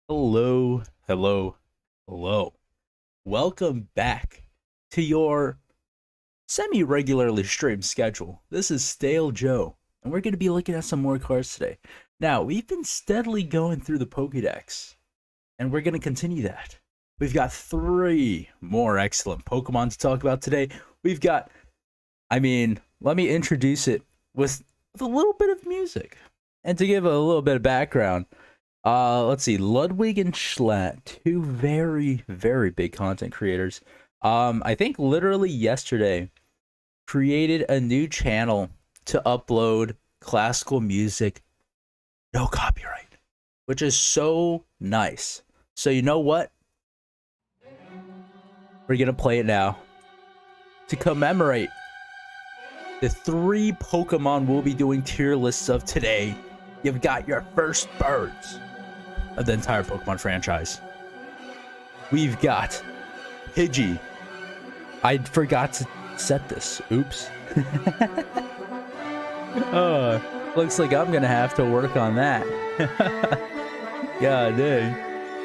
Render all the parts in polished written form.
Hello, hello, hello. Welcome back to your semi-regularly streamed schedule. This is Stale Joe, and we're going to be looking at some more cards today. Now, we've been steadily going through the Pokédex, and we're going to continue that. We've got 3 more excellent Pokemon to talk about today. We've got, let me introduce it with a little bit of music. And to give a little bit of background, let's see, Ludwig and Schlatt, 2 very, very big content creators. I think literally yesterday created a new channel to upload classical music, no copyright, which is so nice. So you know what? We're gonna play it now to commemorate the 3 Pokemon we'll be doing tier lists of today. You've got your first birds of the entire Pokemon franchise. We've got Pidgey. I forgot to set this. Oops. Looks like I'm gonna have to work on that. God dang.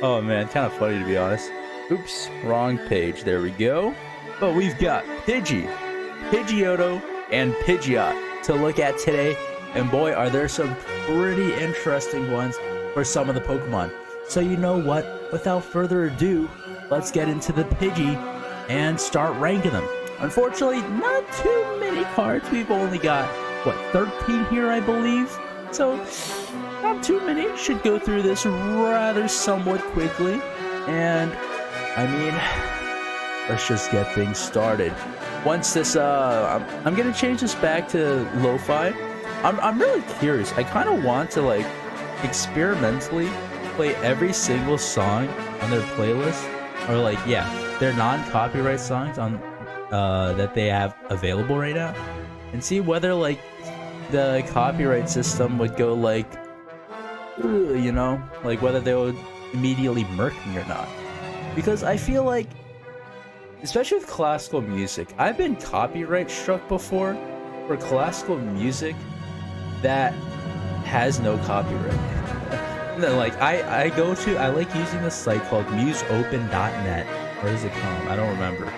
Oh man, kind of funny to be honest. Oops, wrong page. There we go. But we've got Pidgey, Pidgeotto, and Pidgeot to look at today. And boy, are there some pretty interesting ones for some of the Pokemon. So you know what? Without further ado, let's get into the Pidgey and start ranking them. Unfortunately, not too many cards. We've only got, what, 13 here, I believe? So, not too many. Should go through this rather somewhat quickly. And, let's just get things started. Once this, I'm gonna change this back to lo-fi. I'm really curious. I kind of want to, like, experimentally play every single song on their playlist, or like, yeah, their non-copyright songs on that they have available right now, and see whether like the copyright system would go like, you know, like whether they would immediately murk me or not. Because I feel like, especially with classical music, I've been copyright struck before for classical music that has no copyright. No, like I like using a site called museopen.net, or is it called? I don't remember.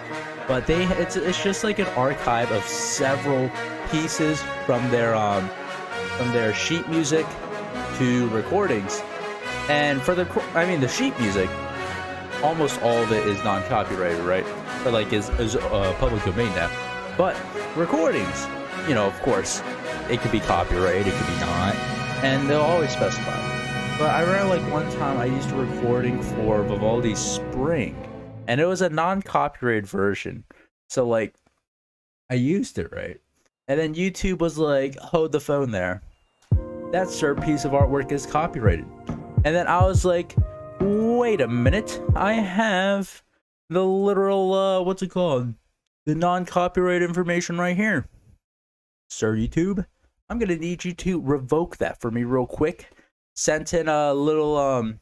But it's just like an archive of several pieces from their sheet music to recordings. And for the sheet music, almost all of it is non-copyrighted, right? Or like is public domain now. But recordings, you know, of course, it could be copyrighted, it could be not, and they'll always specify. But I remember like one time I used a recording for Vivaldi's Spring, and it was a non-copyrighted version. So like, I used it, right? And then YouTube was like, hold the phone there. That certain piece of artwork is copyrighted. And then I was like, wait a minute, I have the literal, what's it called? The non-copyrighted information right here. Sir YouTube, I'm gonna need you to revoke that for me real quick. Sent in a little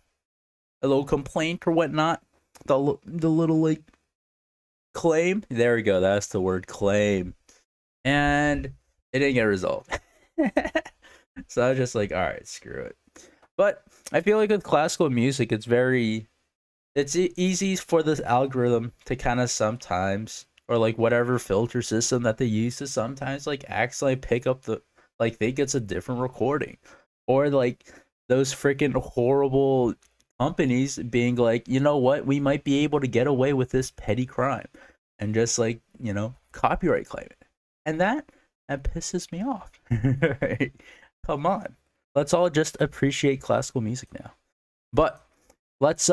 complaint or whatnot. The little like claim. There we go. That's the word, claim. And it didn't get resolved. So I was just like, all right, screw it. But I feel like with classical music, it's easy for this algorithm to kind of sometimes, or like whatever filter system that they use to sometimes like accidentally pick up think it's a different recording, or like those freaking horrible companies being like, you know what, we might be able to get away with this petty crime and just like, you know, copyright claim it. And that pisses me off. Right? Come on, let's all just appreciate classical music now. But let's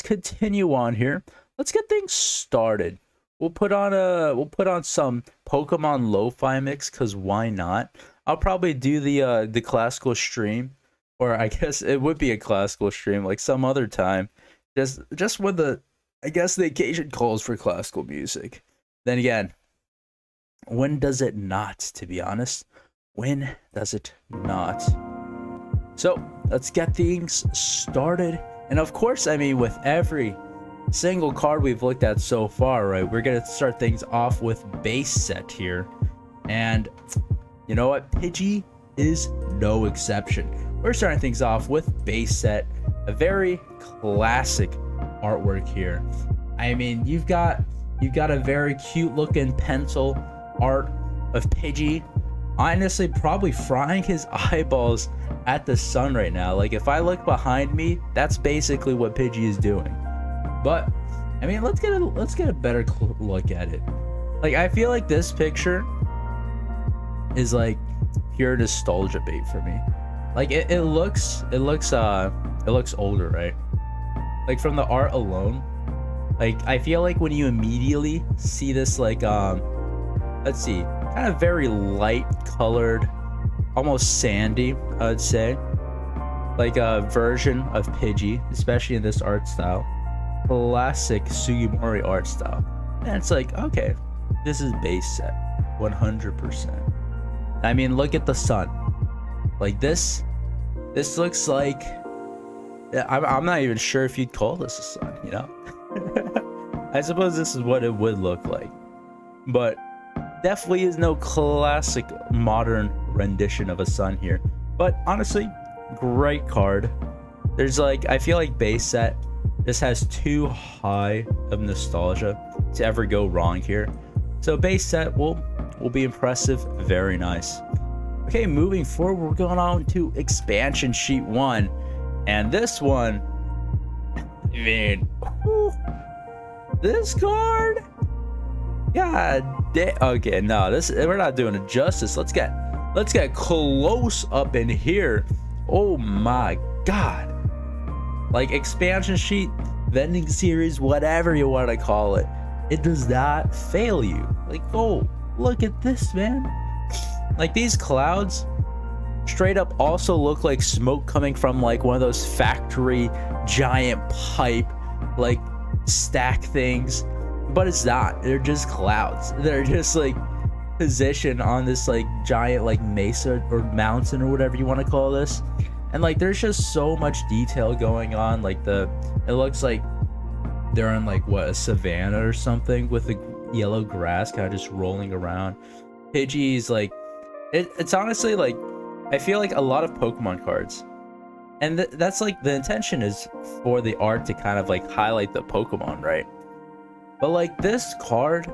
continue on here. Let's get things started. We'll put on some Pokemon lo-fi mix, cause why not? I'll probably do the classical stream, or I guess it would be a classical stream like some other time, just when the occasion calls for classical music. Then again, when does it not? To be honest, when does it not? So let's get things started, and of course, with every single card we've looked at so far, right, we're gonna start things off with base set here, and you know what, Pidgey is no exception. We're starting things off with base set a very classic artwork here. I mean, you've got a very cute looking pencil art of Pidgey, honestly probably frying his eyeballs at the sun right now. Like, if I look behind me, that's basically what Pidgey is doing. But I mean, let's get a better look at it. Like, I feel like this picture is like pure nostalgia bait for me. Like, it looks older, right? Like, from the art alone, like, I feel like when you immediately see this, like, let's see, kind of very light colored, almost sandy, I'd say, like a version of Pidgey, especially in this art style, classic Sugimori art style. And it's like, okay, this is base set 100%. I mean, look at the sun. Like, this looks like, I'm not even sure if you'd call this a sun, you know? I suppose this is what it would look like, but definitely is no classic modern rendition of a sun here. But honestly, great card. There's like, I feel like base set, this has too high of nostalgia to ever go wrong here. So base set will be impressive, very nice. Okay, moving forward, we're going on to expansion sheet 1, and this one, I mean, this card, god damn. Okay, no, we're not doing it justice. Let's get close up in here. Oh my god. Like, expansion sheet, vending series, whatever you want to call it, it does not fail you. Like, oh, look at this, man. Like, these clouds straight up also look like smoke coming from like one of those factory giant pipe like stack things, but it's not. They're just clouds. They're just like positioned on this like giant like mesa or mountain or whatever you want to call this, and like there's just so much detail going on. Like, it looks like they're in like, what, a savanna or something with the yellow grass kind of just rolling around. Pidgey's like, it's honestly like, I feel like a lot of Pokemon cards, and that's like, the intention is for the art to kind of like highlight the Pokemon, right? But like, this card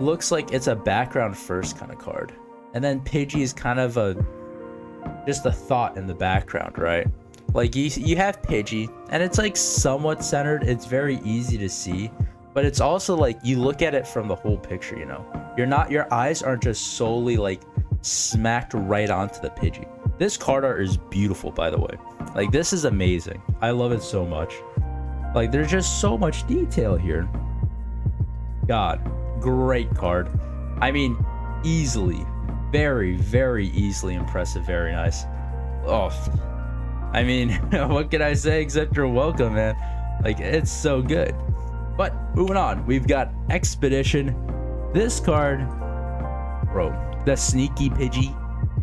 looks like it's a background first kind of card, and then Pidgey is kind of just a thought in the background, right? Like, you have Pidgey, and it's like somewhat centered. It's very easy to see, but it's also like, you look at it from the whole picture, you know? Your eyes aren't just solely like smacked right onto the Pidgey. This card art is beautiful, by the way. Like, this is amazing. I love it so much. Like, there's just so much detail here. God, great card. I mean, easily, very, very easily impressive, very nice. Oh, I mean, what can I say except you're welcome, man. Like, it's so good. But moving on, we've got Expedition. This card, bro, the sneaky Pidgey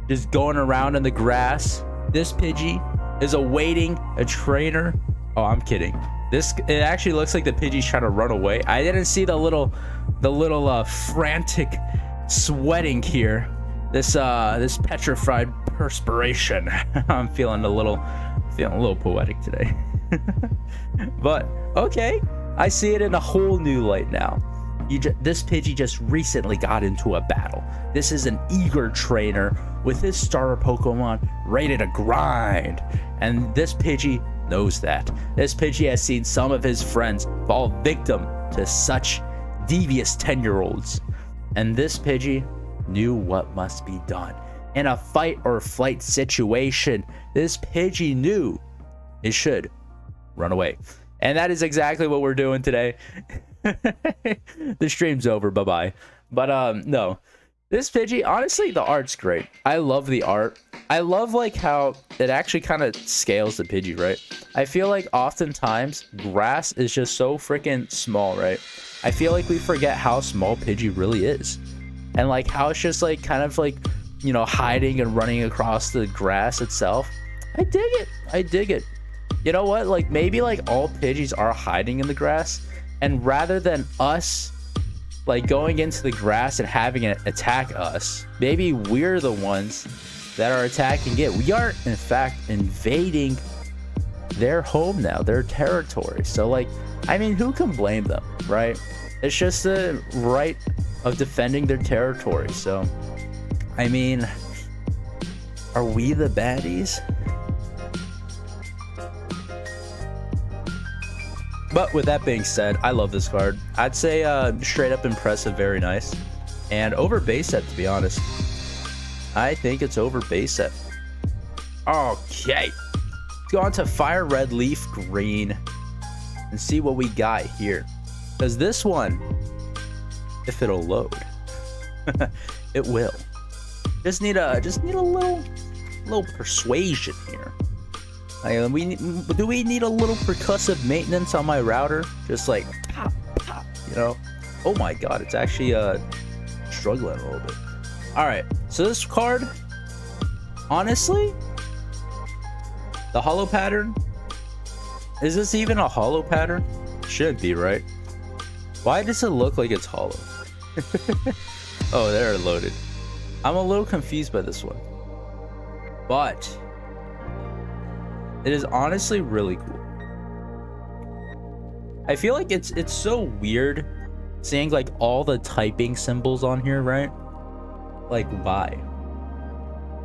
just going around in the grass. This Pidgey is awaiting a trainer. Oh, I'm kidding. It actually looks like the Pidgey's trying to run away. I didn't see the little frantic sweating here. This petrified perspiration. I'm feeling a little poetic today. But okay, I see it in a whole new light now. This Pidgey just recently got into a battle. This is an eager trainer with his starter Pokemon ready to grind, and this Pidgey knows that. This Pidgey has seen some of his friends fall victim to such devious 10-year-olds, and this Pidgey knew what must be done. In a fight or flight situation, this Pidgey knew it should run away. And that is exactly what we're doing today. The stream's over, bye-bye. But no, this Pidgey, honestly, the art's great. I love the art. I love like how it actually kind of scales the Pidgey, right? I feel like oftentimes grass is just so freaking small, right? I feel like we forget how small Pidgey really is, and like how it's just like kind of like, you know, hiding and running across the grass itself. I dig it. I dig it. You know what? Like, maybe like all Pidgeys are hiding in the grass, and rather than us like going into the grass and having it attack us, maybe we're the ones that are attacking it. We are in fact invading their home now, their territory. So like, I mean, who can blame them, right? It's just the right of defending their territory. So I mean, are we the baddies? But with that being said, I love this card. I'd say straight up impressive, very nice. And over base set, to be honest. I think it's over base set. Okay. Let's go on to Fire Red Leaf Green and see what we got here. Because this one, if it'll load, it will. Just need a little persuasion here. Do we need a little percussive maintenance on my router? Just like pop, pop, you know? Oh my god, it's actually struggling a little bit. All right, so this card, honestly, the hollow pattern, is this even a hollow pattern? Should be, right? Why does it look like it's hollow? Oh, they're loaded. I'm a little confused by this one, but it is honestly really cool. I feel like it's so weird seeing like all the typing symbols on here, right? Like, why?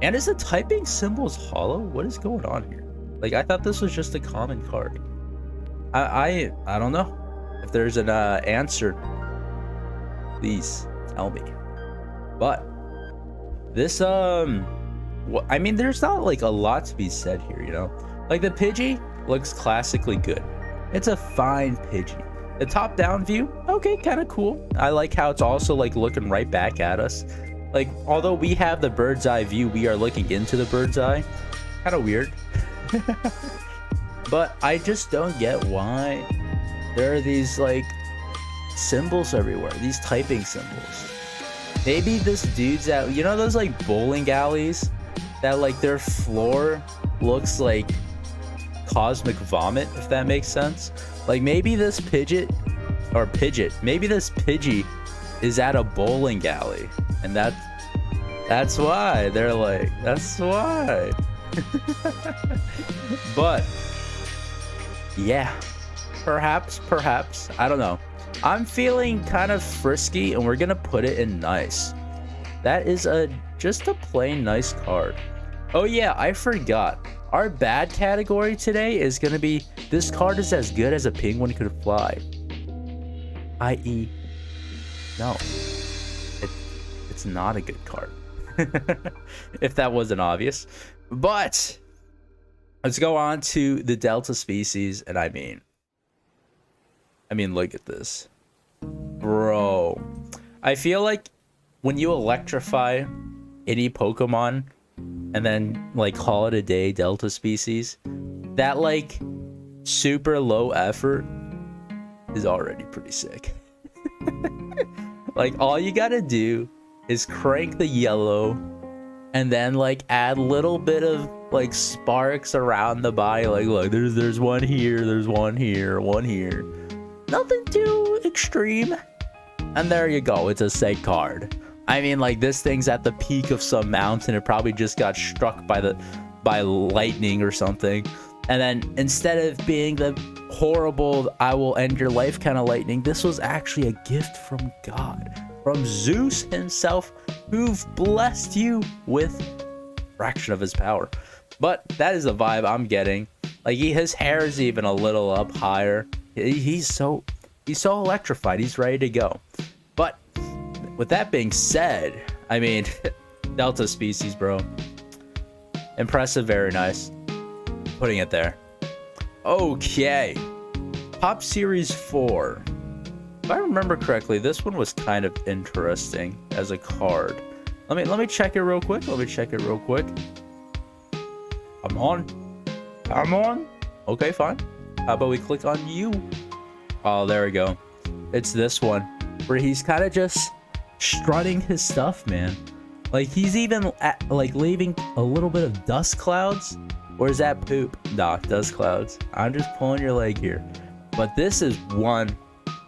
And is the typing symbols hollow? What is going on here? Like, I thought this was just a common card. I don't know. If there's an answer, please tell me. But this I mean, there's not like a lot to be said here, you know? Like, the Pidgey looks classically good. It's a fine Pidgey. The top down view, okay, kind of cool. I like how it's also like looking right back at us. Like, although we have the bird's eye view, we are looking into the bird's eye. Kind of weird. But I just don't get why there are these like symbols everywhere, these typing symbols. Maybe this dude's at, you know, those like bowling alleys that like their floor looks like cosmic vomit, if that makes sense. Like, maybe this maybe this Pidgey is at a bowling alley, and that's why they're like, that's why. But yeah, perhaps, I don't know. I'm feeling kind of frisky, and we're gonna put it in nice. That is just a plain nice card. Oh yeah, I forgot. Our bad category today is gonna be, this card is as good as a penguin could fly. I.e., no, it's not a good card. If that wasn't obvious. But let's go on to the Delta species, and I mean, look at this, bro. I feel like when you electrify any Pokemon and then like call it a day, Delta species, that like super low effort is already pretty sick. Like, all you gotta do is crank the yellow and then like add little bit of like sparks around the body. Like, look, there's one here, there's one here, one here. Nothing too extreme. And there you go, it's a sick card. I mean, like, this thing's at the peak of some mountain. It probably just got struck by lightning or something. And then instead of being the horrible, I will end your life kind of lightning, this was actually a gift from God, from Zeus himself, who've blessed you with a fraction of his power. But that is the vibe I'm getting. Like, his hair is even a little up higher. He's so electrified. He's ready to go. But with that being said, I mean, Delta species, bro. Impressive, very nice. Putting it there. Okay. Pop Series 4. If I remember correctly, this one was kind of interesting as a card. Let me check it real quick. Come on. Okay, fine. How about we click on you? Oh, there we go. It's this one where he's kind of just strutting his stuff, man. Like, he's even like leaving a little bit of dust clouds. Or is that poop? Nah, dust clouds. I'm just pulling your leg here. But this is one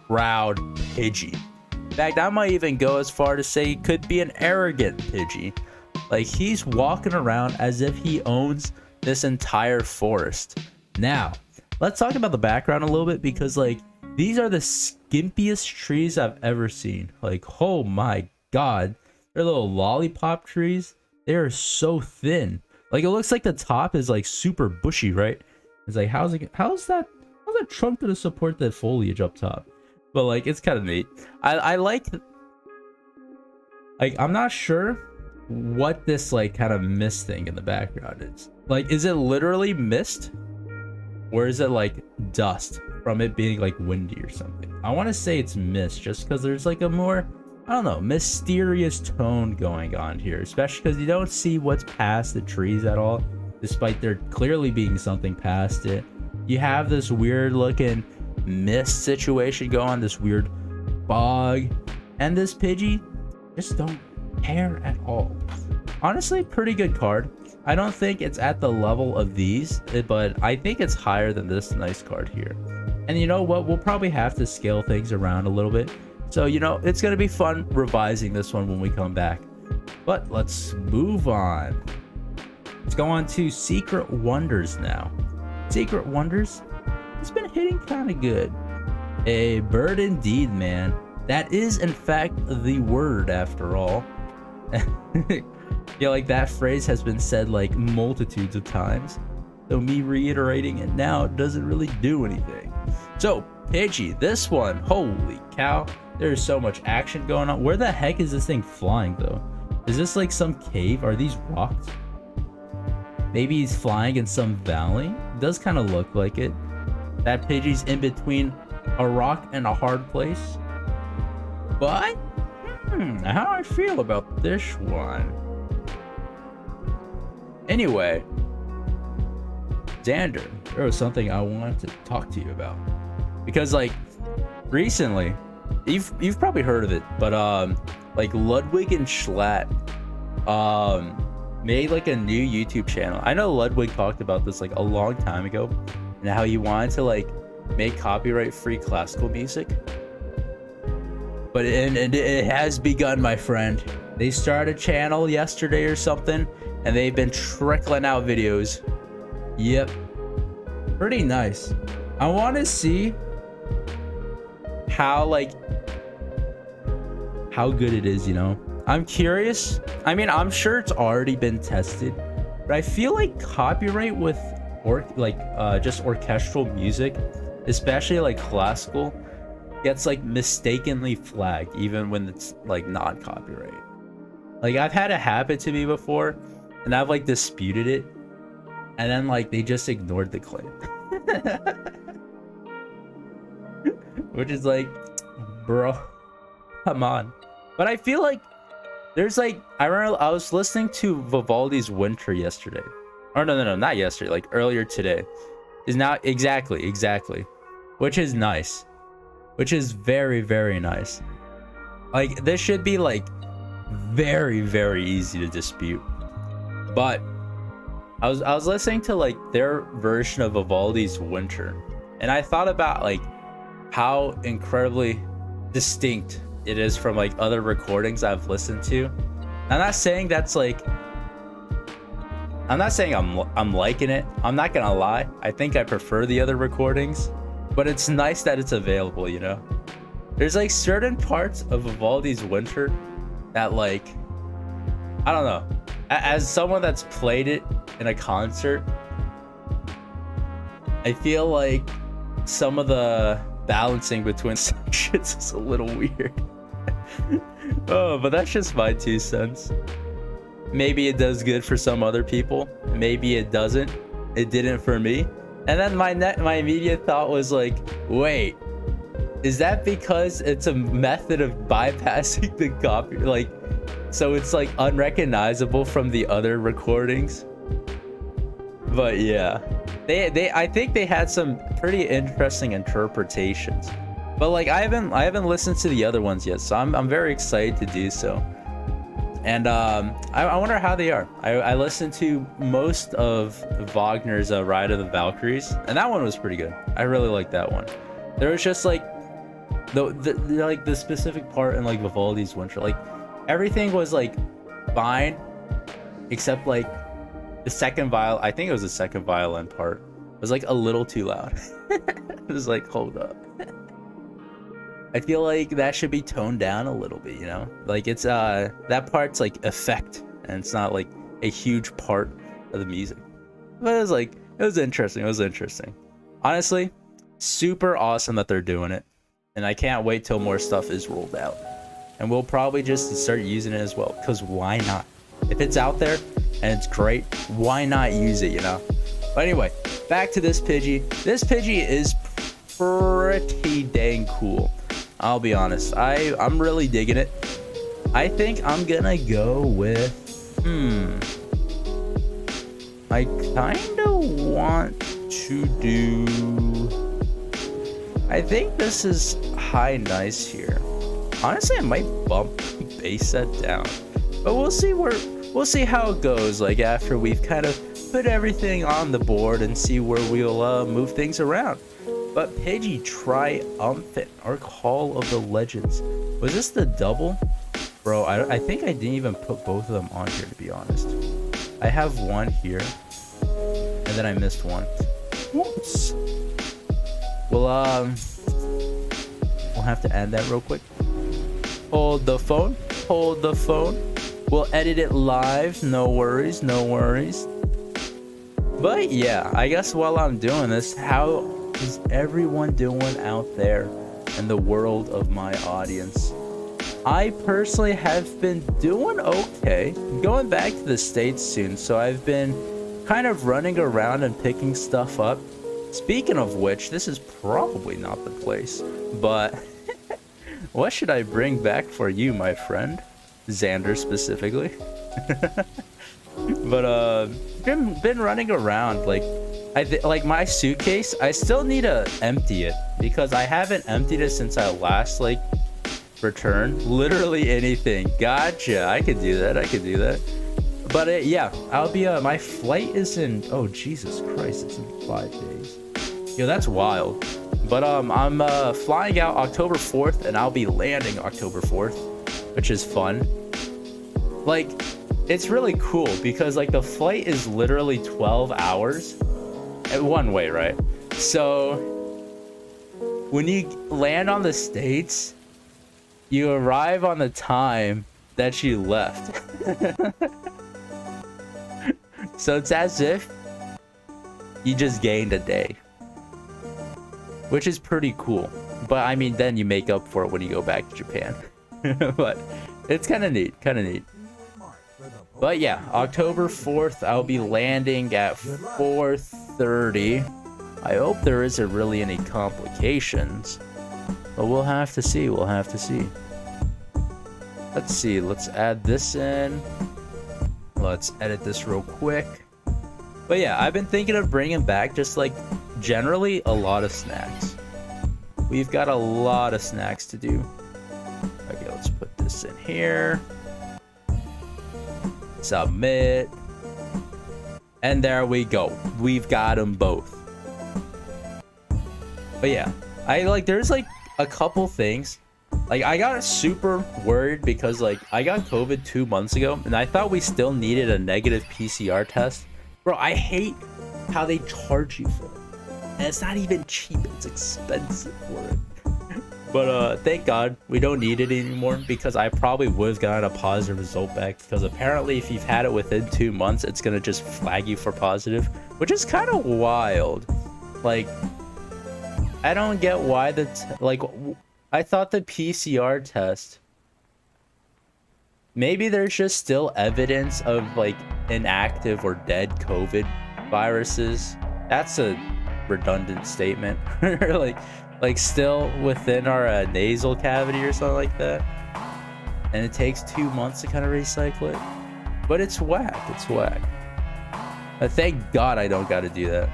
proud Pidgey. In fact, I might even go as far to say he could be an arrogant Pidgey. Like, he's walking around as if he owns this entire forest. Now, let's talk about the background a little bit, because like these are the skimpiest trees I've ever seen. Like, oh my god, they're little lollipop trees. They are so thin. Like, it looks like the top is like super bushy, right? It's like, how's that trunk gonna support that foliage up top? But like, it's kind of neat. I like I'm not sure what this like kind of mist thing in the background is. Like, is it literally mist, or is it like dust from it being like windy or something? I want to say it's mist, just because there's like a more, I don't know, mysterious tone going on here, especially because you don't see what's past the trees at all, despite there clearly being something past it. You have this weird looking mist situation going on, this weird fog, and this Pidgey just don't care at all. Honestly, pretty good card. I don't think it's at the level of these, but I think it's higher than this nice card here. And you know what? We'll probably have to scale things around a little bit. So, you know, it's going to be fun revising this one when we come back. But let's move on. Let's go on to Secret Wonders now. Secret Wonders, it's been hitting kind of good. A bird indeed, man. That is, in fact, the word after all. Yeah, like that phrase has been said like multitudes of times. So me reiterating it now doesn't really do anything. So, Pidgey, this one, holy cow. There's so much action going on. Where the heck is this thing flying, though? Is this like some cave? Are these rocks? Maybe he's flying in some valley? It does kind of look like it. That Pidgey's in between a rock and a hard place. But, how do I feel about this one? Anyway, Xander, there was something I wanted to talk to you about. Because, like, recently, you've probably heard of it, but, like, Lud and Schlatt, made, like, a new YouTube channel. I know Ludwig talked about this, like, a long time ago, and how he wanted to, like, make copyright-free classical music. But it has begun, my friend. They started a channel yesterday or something, and they've been trickling out videos. Yep. Pretty nice. I want to see how, like, how good it is, you know? I'm curious. I mean, I'm sure it's already been tested, but I feel like copyright with just orchestral music, especially like classical, gets like mistakenly flagged even when it's like non-copyright. Like, I've had it happen to me before, and I've like disputed it, and then like they just ignored the claim. Which is like, bro, come on. But I feel like there's like, I remember I was listening to Vivaldi's Winter yesterday. Or no, not yesterday, like earlier today. Is now exactly. Which is nice. Which is very, very nice. Like, this should be like very, very easy to dispute. But I was listening to like their version of Vivaldi's Winter, and I thought about like how incredibly distinct it is from like other recordings I've listened to. I'm not saying that's like, I'm not saying I'm liking it. I'm not gonna lie. I think I prefer the other recordings, but it's nice that it's available, you know? There's like certain parts of Vivaldi's Winter that, like, I don't know. As someone that's played it in a concert, I feel like some of the balancing between sections is a little weird. Oh, but that's just my 2 cents. Maybe it does good for some other people. Maybe it doesn't. It didn't for me. And then my immediate thought was like, wait, is that because it's a method of bypassing the copy? Like, so it's like unrecognizable from the other recordings? But yeah, I think they had some pretty interesting interpretations. But like, I haven't listened to the other ones yet, so I'm very excited to do so. And I wonder how they are. I listened to most of Wagner's Ride of the Valkyries, and that one was pretty good. I really liked that one. There was just like the specific part in like Vivaldi's Winter, like everything was like fine, except like the second violin. I think it was the second violin part. was like a little too loud. It was like, hold up. I feel like that should be toned down a little bit, you know? Like it's that part's like effect, and it's not like a huge part of the music. But it was like, it was interesting. It was interesting. Honestly, super awesome that they're doing it. And I can't wait till more stuff is rolled out. And we'll probably just start using it as well, because why not? If it's out there and it's great, why not use it, you know? But anyway, back to this Pidgey. This Pidgey is pretty dang cool. I'll be honest. I'm really digging it. I think I'm gonna go with... I kinda want to do... I think this is high nice here. Honestly, I might bump base set down. But we'll see how it goes, like after we've kind of put everything on the board and see where we'll move things around. But Pidgey Triumphant, our Call of the Legends. Was this the double? Bro, I think I didn't even put both of them on here, to be honest. I have one here, and then I missed one. Whoops. We'll have to add that real quick. Hold the phone. Hold the phone. We'll edit it live. No worries. No worries. But yeah, I guess while I'm doing this, how is everyone doing out there in the world of my audience? I personally have been doing okay. I'm going back to the States soon, so I've been kind of running around and picking stuff up. Speaking of which, this is probably not the place, but what should I bring back for you, my friend? Xander specifically. But been running around, like like my suitcase, I still need to empty it because I haven't emptied it since I last like returned. Literally anything. Gotcha. I could do that. I could do that. But yeah, I'll be my flight is in, oh Jesus Christ, it's in 5 days. Yo, that's wild. But I'm flying out October 4th and I'll be landing October 4th, which is fun. Like, it's really cool because like the flight is literally 12 hours one way, right? So when you land on the States, you arrive on the time that you left. So it's as if you just gained a day, which is pretty cool. But I mean, then you make up for it when you go back to Japan. But it's kind of neat, But yeah, October 4th, I'll be landing at 4:30. I hope there isn't really any complications, but we'll have to see. We'll have to see. Let's see. Let's add this in. Let's edit this real quick. But yeah, I've been thinking of bringing back just like generally a lot of snacks. We've got a lot of snacks to do. Okay, let's put this in here. Submit. And there we go. We've got them both. But yeah, there's like a couple things. Like I got super worried because like I got COVID 2 months ago and I thought we still needed a negative PCR test. Bro, I hate how they charge you for it. And it's not even cheap, it's expensive for it. But thank God we don't need it anymore because I probably would have gotten a positive result back because apparently if you've had it within 2 months, it's gonna just flag you for positive, which is kind of wild. Like, I don't get why I thought the PCR test, maybe there's just still evidence of like inactive or dead COVID viruses. That's a redundant statement. like still within our nasal cavity or something like that, and it takes 2 months to kind of recycle it. But it's whack. It's whack. Thank God I don't got to do that.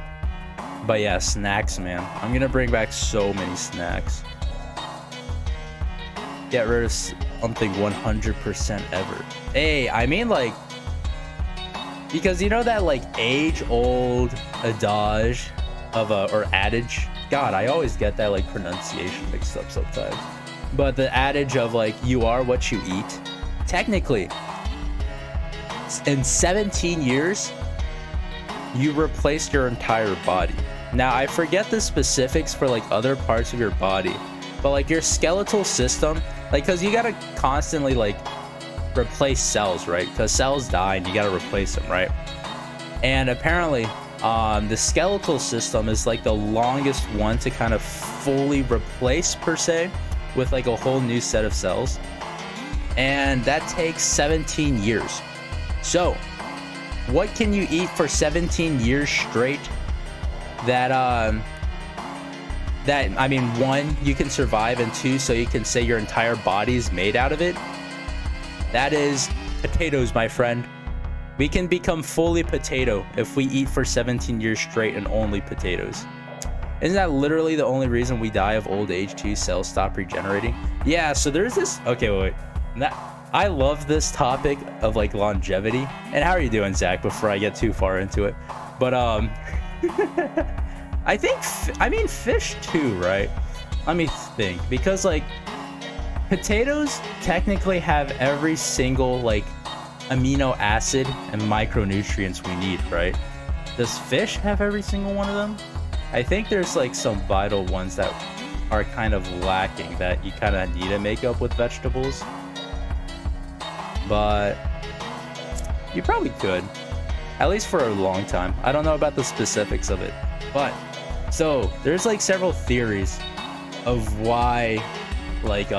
But yeah, snacks, man. I'm gonna bring back so many snacks. Get rid of something 100% ever. Hey, I mean like, because you know that like age-old adage of or adage. God, I always get that like pronunciation mixed up sometimes. But the adage of like, you are what you eat. Technically, in 17 years, you replaced your entire body. Now, I forget the specifics for like other parts of your body, but like your skeletal system, like, because you gotta constantly like replace cells, right? Because cells die and you gotta replace them, right? And apparently the skeletal system is like the longest one to kind of fully replace, per se, with like a whole new set of cells, and that takes 17 years. So what can you eat for 17 years straight that I mean, one, you can survive, and two, so you can say your entire body is made out of it? That is potatoes, my friend. We can become fully potato if we eat for 17 years straight and only potatoes. Isn't that literally the only reason we die of old age too? Cells stop regenerating? Yeah, so there's this... Okay, wait. I love this topic of like longevity. And how are you doing, Zach, before I get too far into it? But I think, I mean, fish too, right? Let me think. Because like potatoes technically have every single like amino acid and micronutrients we need, right? Does fish have every single one of them? I think there's like some vital ones that are kind of lacking that you kind of need to make up with vegetables. But you probably could, at least for a long time. I don't know about the specifics of it, but so there's like several theories of why like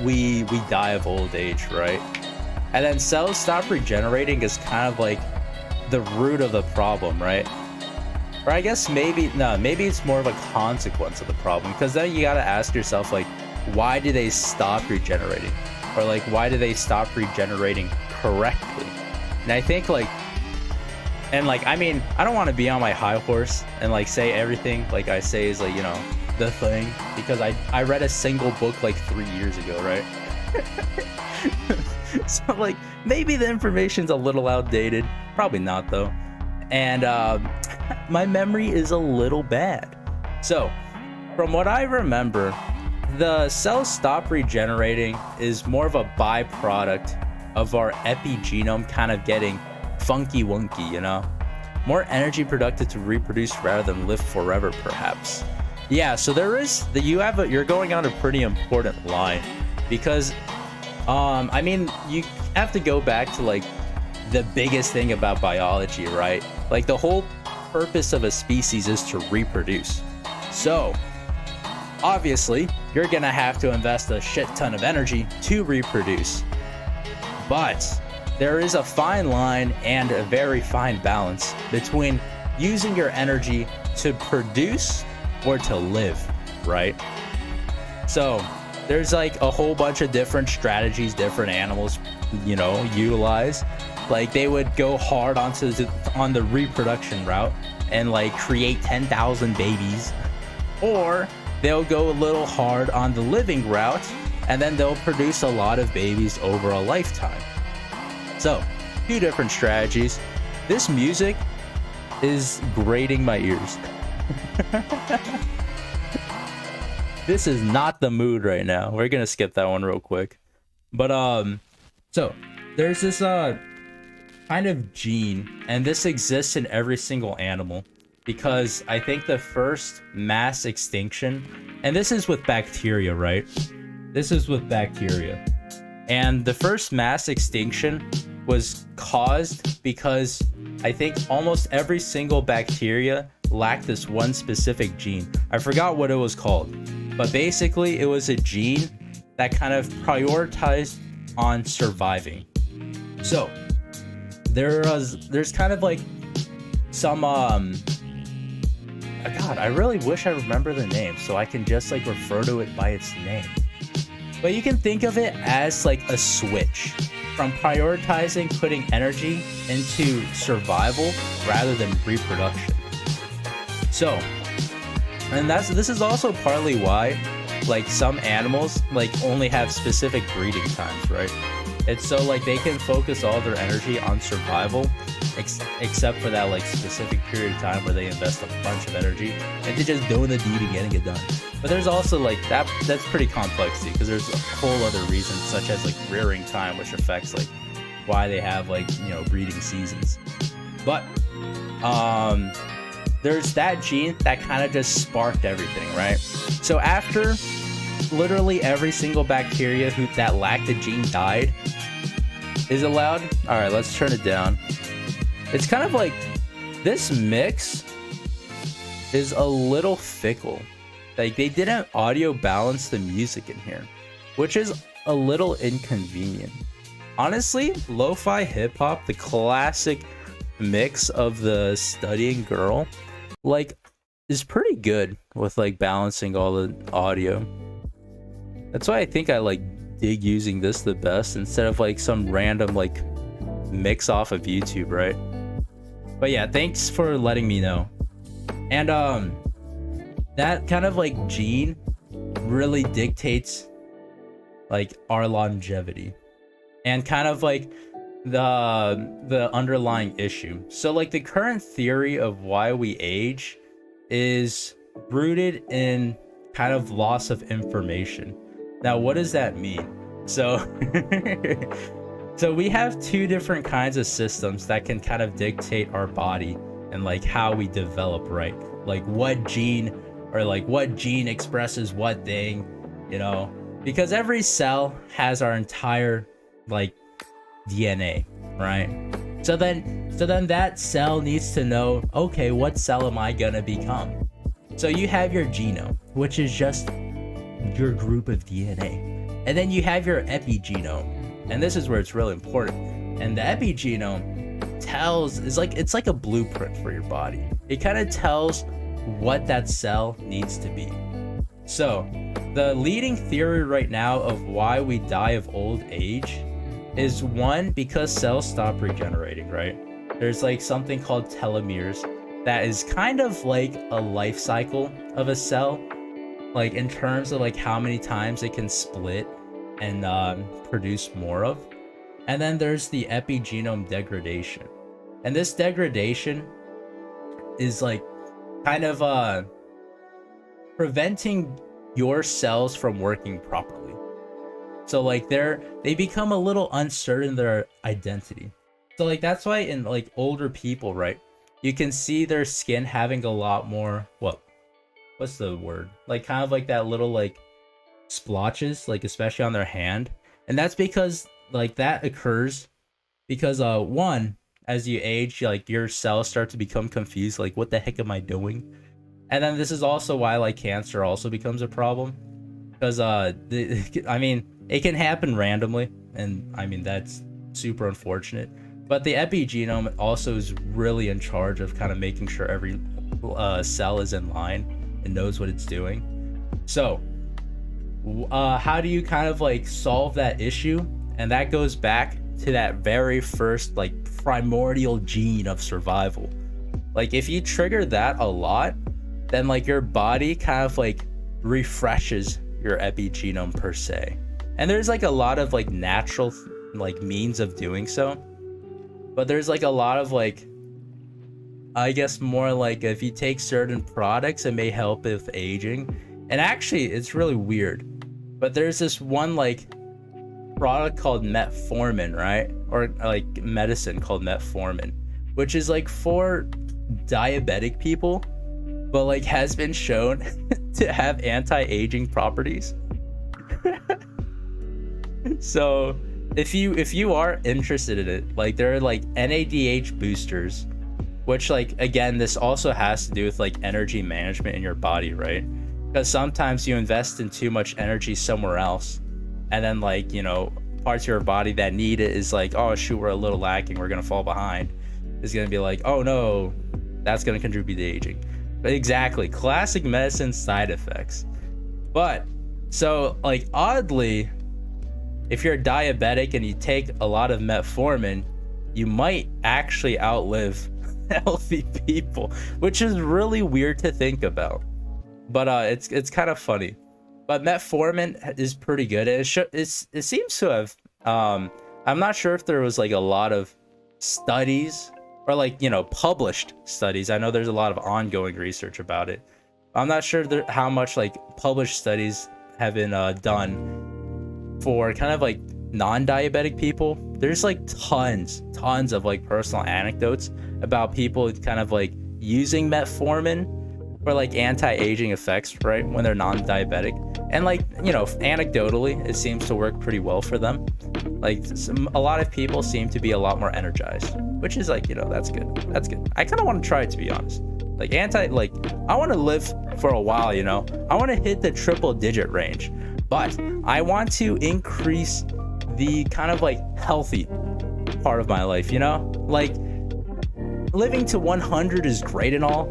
we die of old age, right? And then cells stop regenerating is kind of like the root of the problem, right? Or I guess maybe it's more of a consequence of the problem, because then you got to ask yourself, like, why do they stop regenerating? Or like, why do they stop regenerating correctly? And I think like, and like, I mean, I don't want to be on my high horse and like say everything like I say is like, you know, the thing, because I read a single book like 3 years ago, right? So like, maybe the information's a little outdated, probably not though. And my memory is a little bad. So from what I remember, the cells stop regenerating is more of a byproduct of our epigenome kind of getting funky wonky, you know? More energy productive to reproduce rather than live forever, perhaps. Yeah, so there is you're going on a pretty important line, because I mean, you have to go back to like the biggest thing about biology, right? Like the whole purpose of a species is to reproduce. So obviously you're gonna have to invest a shit ton of energy to reproduce. But there is a fine line and a very fine balance between using your energy to produce or to live, right? So there's like a whole bunch of different strategies different animals, you know, utilize. Like they would go hard on the reproduction route and like create 10,000 babies, or they'll go a little hard on the living route and then they'll produce a lot of babies over a lifetime. So, two different strategies. This music is grating my ears. This is not the mood right now. We're gonna skip that one real quick. But so there's this kind of gene, and this exists in every single animal, because I think the first mass extinction, and this is with bacteria, right? This is with bacteria. And the first mass extinction was caused because I think almost every single bacteria lacked this one specific gene. I forgot what it was called, but basically it was a gene that kind of prioritized on surviving. So there's kind of like some God, I really wish I remember the name so I can just like refer to it by its name. But you can think of it as like a switch from prioritizing putting energy into survival rather than reproduction. So, and this is also partly why like some animals like only have specific breeding times, right? It's so like they can focus all their energy on survival, except for that like specific period of time where they invest a bunch of energy into just doing the deed and getting it done. But there's also like that's pretty complex because there's a whole other reasons, such as like rearing time, which affects like why they have like, you know, breeding seasons. But there's that gene that kind of just sparked everything, right? So after literally every single bacteria that lacked the gene died, is it loud? All right, let's turn it down. It's kind of like this mix is a little fickle. Like they didn't audio balance the music in here, which is a little inconvenient. Honestly, lo-fi hip-hop, the classic mix of the studying girl, like, is pretty good with like balancing all the audio. That's why I think I like dig using this the best instead of like some random like mix off of YouTube, right? But yeah, thanks for letting me know. And that kind of like gene really dictates like our longevity and kind of like the underlying issue. So like the current theory of why we age is rooted in kind of loss of information. Now, what does that mean? So so we have two different kinds of systems that can kind of dictate our body and like how we develop, right? Like what gene expresses what thing, you know? Because every cell has our entire like DNA, right? So then that cell needs to know, okay, what cell am I gonna become? So you have your genome, which is just your group of DNA. And then you have your epigenome. And this is where it's really important. And the epigenome it's like a blueprint for your body. It kind of tells what that cell needs to be. So the leading theory right now of why we die of old age is one, because cells stop regenerating, right? There's like something called telomeres that is kind of like a life cycle of a cell, like in terms of like how many times it can split and produce more of. And then there's the epigenome degradation. And this degradation is like kind of preventing your cells from working properly. So like they become a little uncertain in their identity. So like that's why in like older people, right, you can see their skin having a lot more, what's the word? Like kind of like that little like splotches, like especially on their hand. And that's because like that occurs because one, as you age, like your cells start to become confused, like what the heck am I doing? And then this is also why like cancer also becomes a problem, because I mean it can happen randomly, and I mean that's super unfortunate. But the epigenome also is really in charge of kind of making sure every cell is in line and knows what it's doing. So how do you kind of like solve that issue? And that goes back to that very first like primordial gene of survival. Like if you trigger that a lot, then like your body kind of like refreshes your epigenome per se. And there's like a lot of like natural like means of doing so, but there's like a lot of like, I guess more like if you take certain products, it may help with aging. And actually it's really weird, but there's this one like product called metformin, right? Or like medicine called metformin, which is like for diabetic people, but like has been shown to have anti-aging properties. So if you are interested in it, like there are like NADH boosters, which like again this also has to do with like energy management in your body, right? Because sometimes you invest in too much energy somewhere else, and then like, you know, parts of your body that need it is like, oh shoot, we're a little lacking, we're gonna fall behind. It's gonna be like, oh no, that's gonna contribute to aging. But exactly, classic medicine side effects. But so like oddly, if you're diabetic and you take a lot of metformin, you might actually outlive healthy people, which is really weird to think about. But it's kind of funny. But metformin is pretty good. It seems to have I'm not sure if there was like a lot of studies or like, you know, published studies. I know there's a lot of ongoing research about it. I'm not sure how much like published studies have been done for kind of like non-diabetic people. There's like tons of like personal anecdotes about people kind of like using metformin for like anti-aging effects, right, when they're non-diabetic. And like, you know, anecdotally, it seems to work pretty well for them. Like a lot of people seem to be a lot more energized, which is like, you know, that's good. That's good. I kind of want to try it, to be honest. Like I want to live for a while, you know. I want to hit the triple digit range, but I want to increase the kind of like healthy part of my life, you know. Like living to 100 is great and all,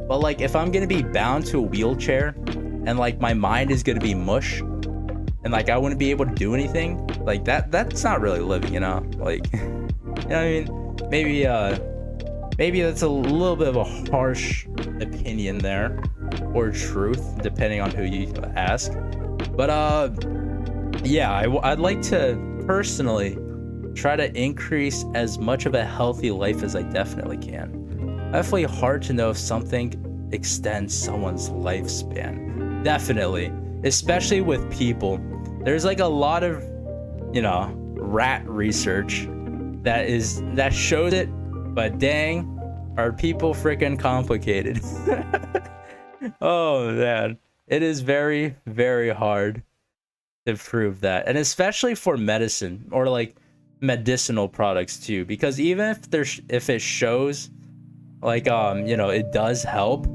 but like if I'm gonna be bound to a wheelchair and like my mind is gonna be mush and like I wouldn't be able to do anything, like that's not really living, you know. Like, you know what I mean? Maybe that's a little bit of a harsh opinion there, or truth, depending on who you ask. But yeah, I'd like to personally try to increase as much of a healthy life as I definitely can. Definitely hard to know if something extends someone's lifespan. Definitely, especially with people. There's like a lot of, you know, rat research that shows it, but dang, are people freaking complicated. Oh man, it is very, very hard to prove that, and especially for medicine or like medicinal products too, because even if it shows like you know, it does help,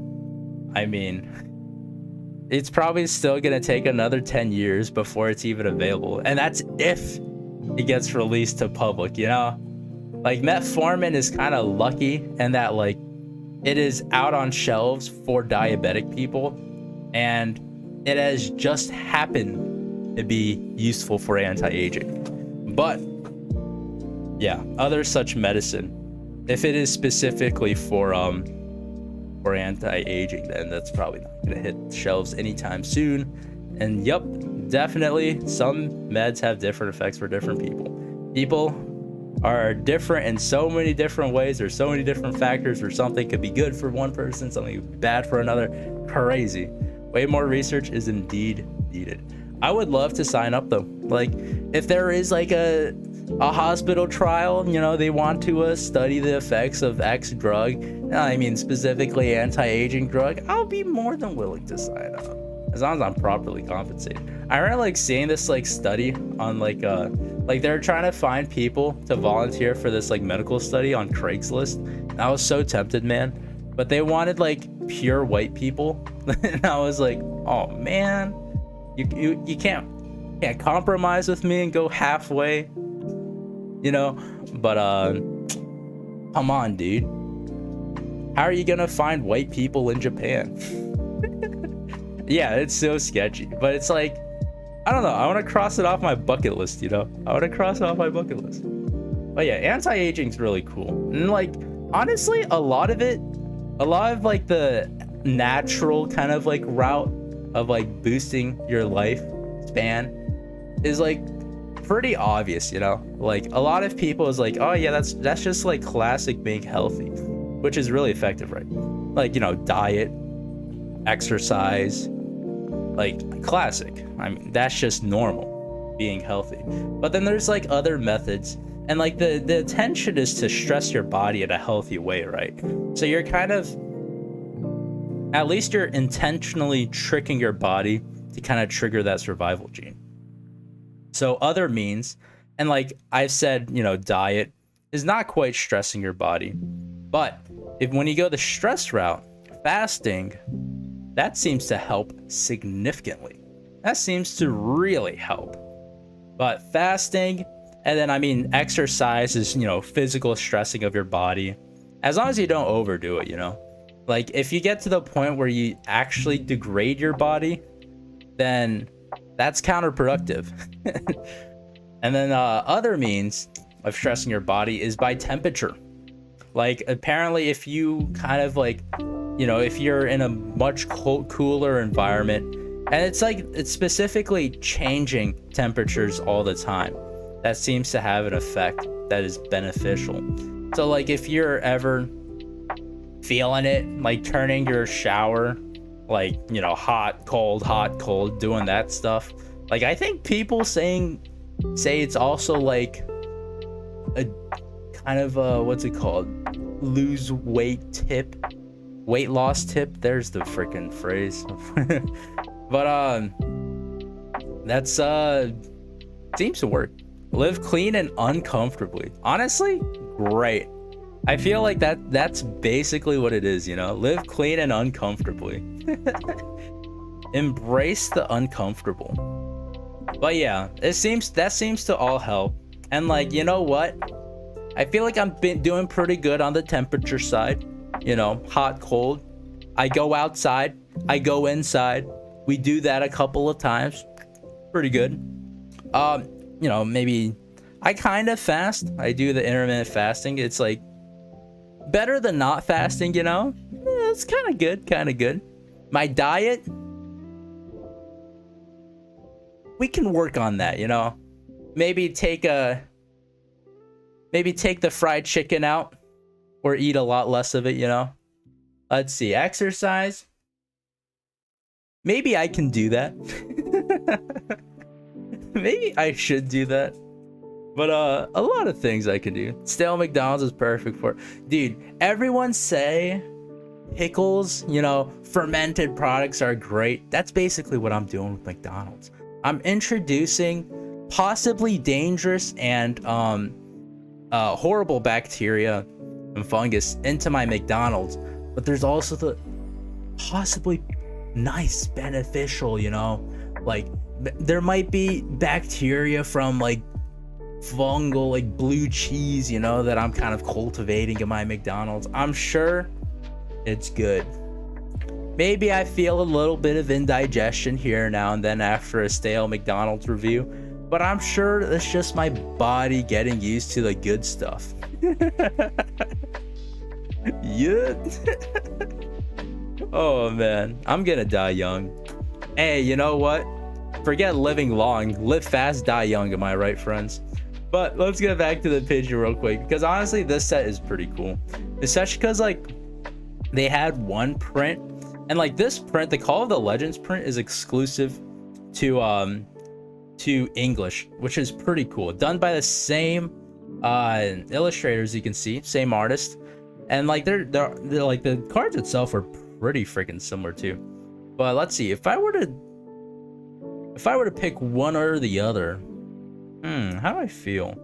I mean, it's probably still gonna take another 10 years before it's even available, and that's if it gets released to public, you know. Like metformin is kind of lucky in that like it is out on shelves for diabetic people, and it has just happened to be useful for anti-aging. But yeah, other such medicine, if it is specifically for anti-aging, then that's probably not gonna hit shelves anytime soon. And yep, definitely some meds have different effects for different people. People are different in so many different ways. There's so many different factors where something could be good for one person, something could be bad for another. Crazy. Way more research is indeed needed. I would love to sign up though. Like if there is like a hospital trial, you know, they want to study the effects of X drug, I mean specifically anti-aging drug, I'll be more than willing to sign up, as long as I'm properly compensated. I remember like seeing this like study on like they're trying to find people to volunteer for this like medical study on Craigslist, and I was so tempted, man, but they wanted like pure white people. And I was like, oh man, you can't compromise with me and go halfway, you know. But come on, dude, how are you gonna find white people in Japan? Yeah, it's so sketchy, but it's like, I don't know, I want to cross it off my bucket list, you know. I want to cross it off my bucket list. But yeah, anti-aging's really cool, and like honestly, a lot of like the natural kind of like route of like boosting your lifespan is like pretty obvious, you know. Like a lot of people is like, oh yeah, that's just like classic being healthy, which is really effective, right? Like, you know, diet, exercise, like classic. I mean, that's just normal being healthy. But then there's like other methods, and like the intention is to stress your body in a healthy way, right? So you're kind of, at least you're intentionally tricking your body to kind of trigger that survival gene. So other means, and like I've said, you know, diet is not quite stressing your body, but when you go the stress route, fasting, that seems to help significantly. That seems to really help. But fasting, and then I mean exercise is, you know, physical stressing of your body, as long as you don't overdo it, you know. Like if you get to the point where you actually degrade your body, then that's counterproductive. And then other means of stressing your body is by temperature. Like apparently if you kind of like, you know, if you're in a much cooler environment, and it's specifically changing temperatures all the time, that seems to have an effect that is beneficial. So like if you're ever feeling it, like turning your shower, like, you know, hot, cold, doing that stuff, like I think people say it's also like a kind of what's it called, lose weight tip weight loss tip. There's the freaking phrase. But that's seems to work. Live clean and uncomfortably. Honestly, great. I feel like that's basically what it is, you know? Live clean and uncomfortably. Embrace the uncomfortable. But yeah, that seems to all help. And like, you know what? I feel like I'm been doing pretty good on the temperature side. You know, hot, cold. I go outside. I go inside. We do that a couple of times. Pretty good. You know, maybe I kind of fast. I do the intermittent fasting. It's like better than not fasting, you know? It's kind of good. My diet, we can work on that, you know? Maybe take the fried chicken out or eat a lot less of it, you know? Let's see, exercise. Maybe I can do that. Maybe I should do that. But a lot of things I can do. Stale McDonald's is perfect for it. Dude, everyone say pickles, you know, fermented products are great. That's basically what I'm doing with McDonald's. I'm introducing possibly dangerous and horrible bacteria and fungus into my McDonald's, but there's also the possibly nice, beneficial, you know, like there might be bacteria from like fungal, like blue cheese, you know, that I'm kind of cultivating in my McDonald's. I'm sure it's good. Maybe I feel a little bit of indigestion here now and then after a stale McDonald's review, but I'm sure it's just my body getting used to the good stuff. Yeah. Oh man, I'm gonna die young. Hey, you know what? Forget living long, live fast, die young. Am I right, friends? But let's get back to the Pidgey real quick, because honestly, this set is pretty cool. Especially because like they had one print, and like this print, the Call of the Legends print is exclusive to English, which is pretty cool. Done by the same illustrators, you can see, same artist, and like they're like the cards itself are pretty freaking similar too. But let's see, if I were to pick one or the other, how do I feel?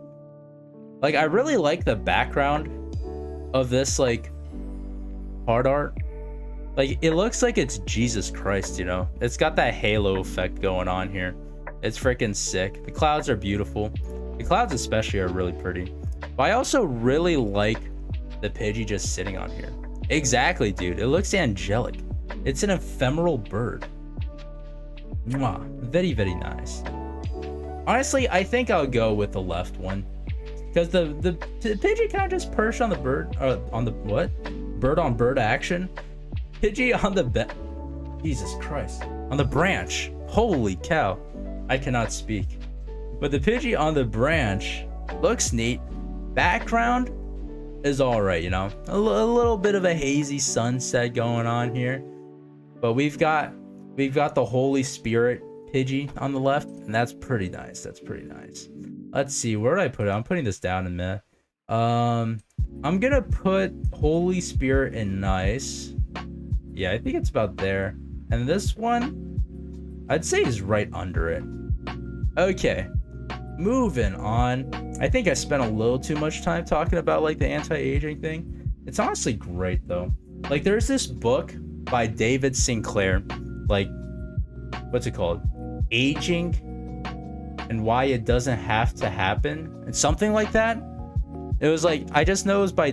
Like I really like the background of this like card art. Like it looks like it's Jesus Christ, you know? It's got that halo effect going on here. It's freaking sick. The clouds are beautiful. The clouds especially are really pretty. But I also really like the Pidgey just sitting on here. Exactly, dude. It looks angelic. It's an ephemeral bird. Mwah. Very, very nice. Honestly, I think I'll go with the left one, because the Pidgey kind of just perched on the bird, on the what? Bird on bird action. Pidgey on the Jesus Christ, on the branch. Holy cow, I cannot speak. But the Pidgey on the branch looks neat. Background is all right, you know, a little bit of a hazy sunset going on here, but we've got the Holy Spirit Pidgey on the left, and that's pretty nice. Let's see, where did I put it? I'm putting this down in a minute. I'm gonna put Holy Spirit in nice. Yeah, I think it's about there. And this one, I'd say is right under it. Okay, moving on. I think I spent a little too much time talking about like the anti-aging thing. It's honestly great though. Like there's this book by David Sinclair, like what's it called? Aging and Why It Doesn't Have to Happen, and something like that. It was like, I just know it was by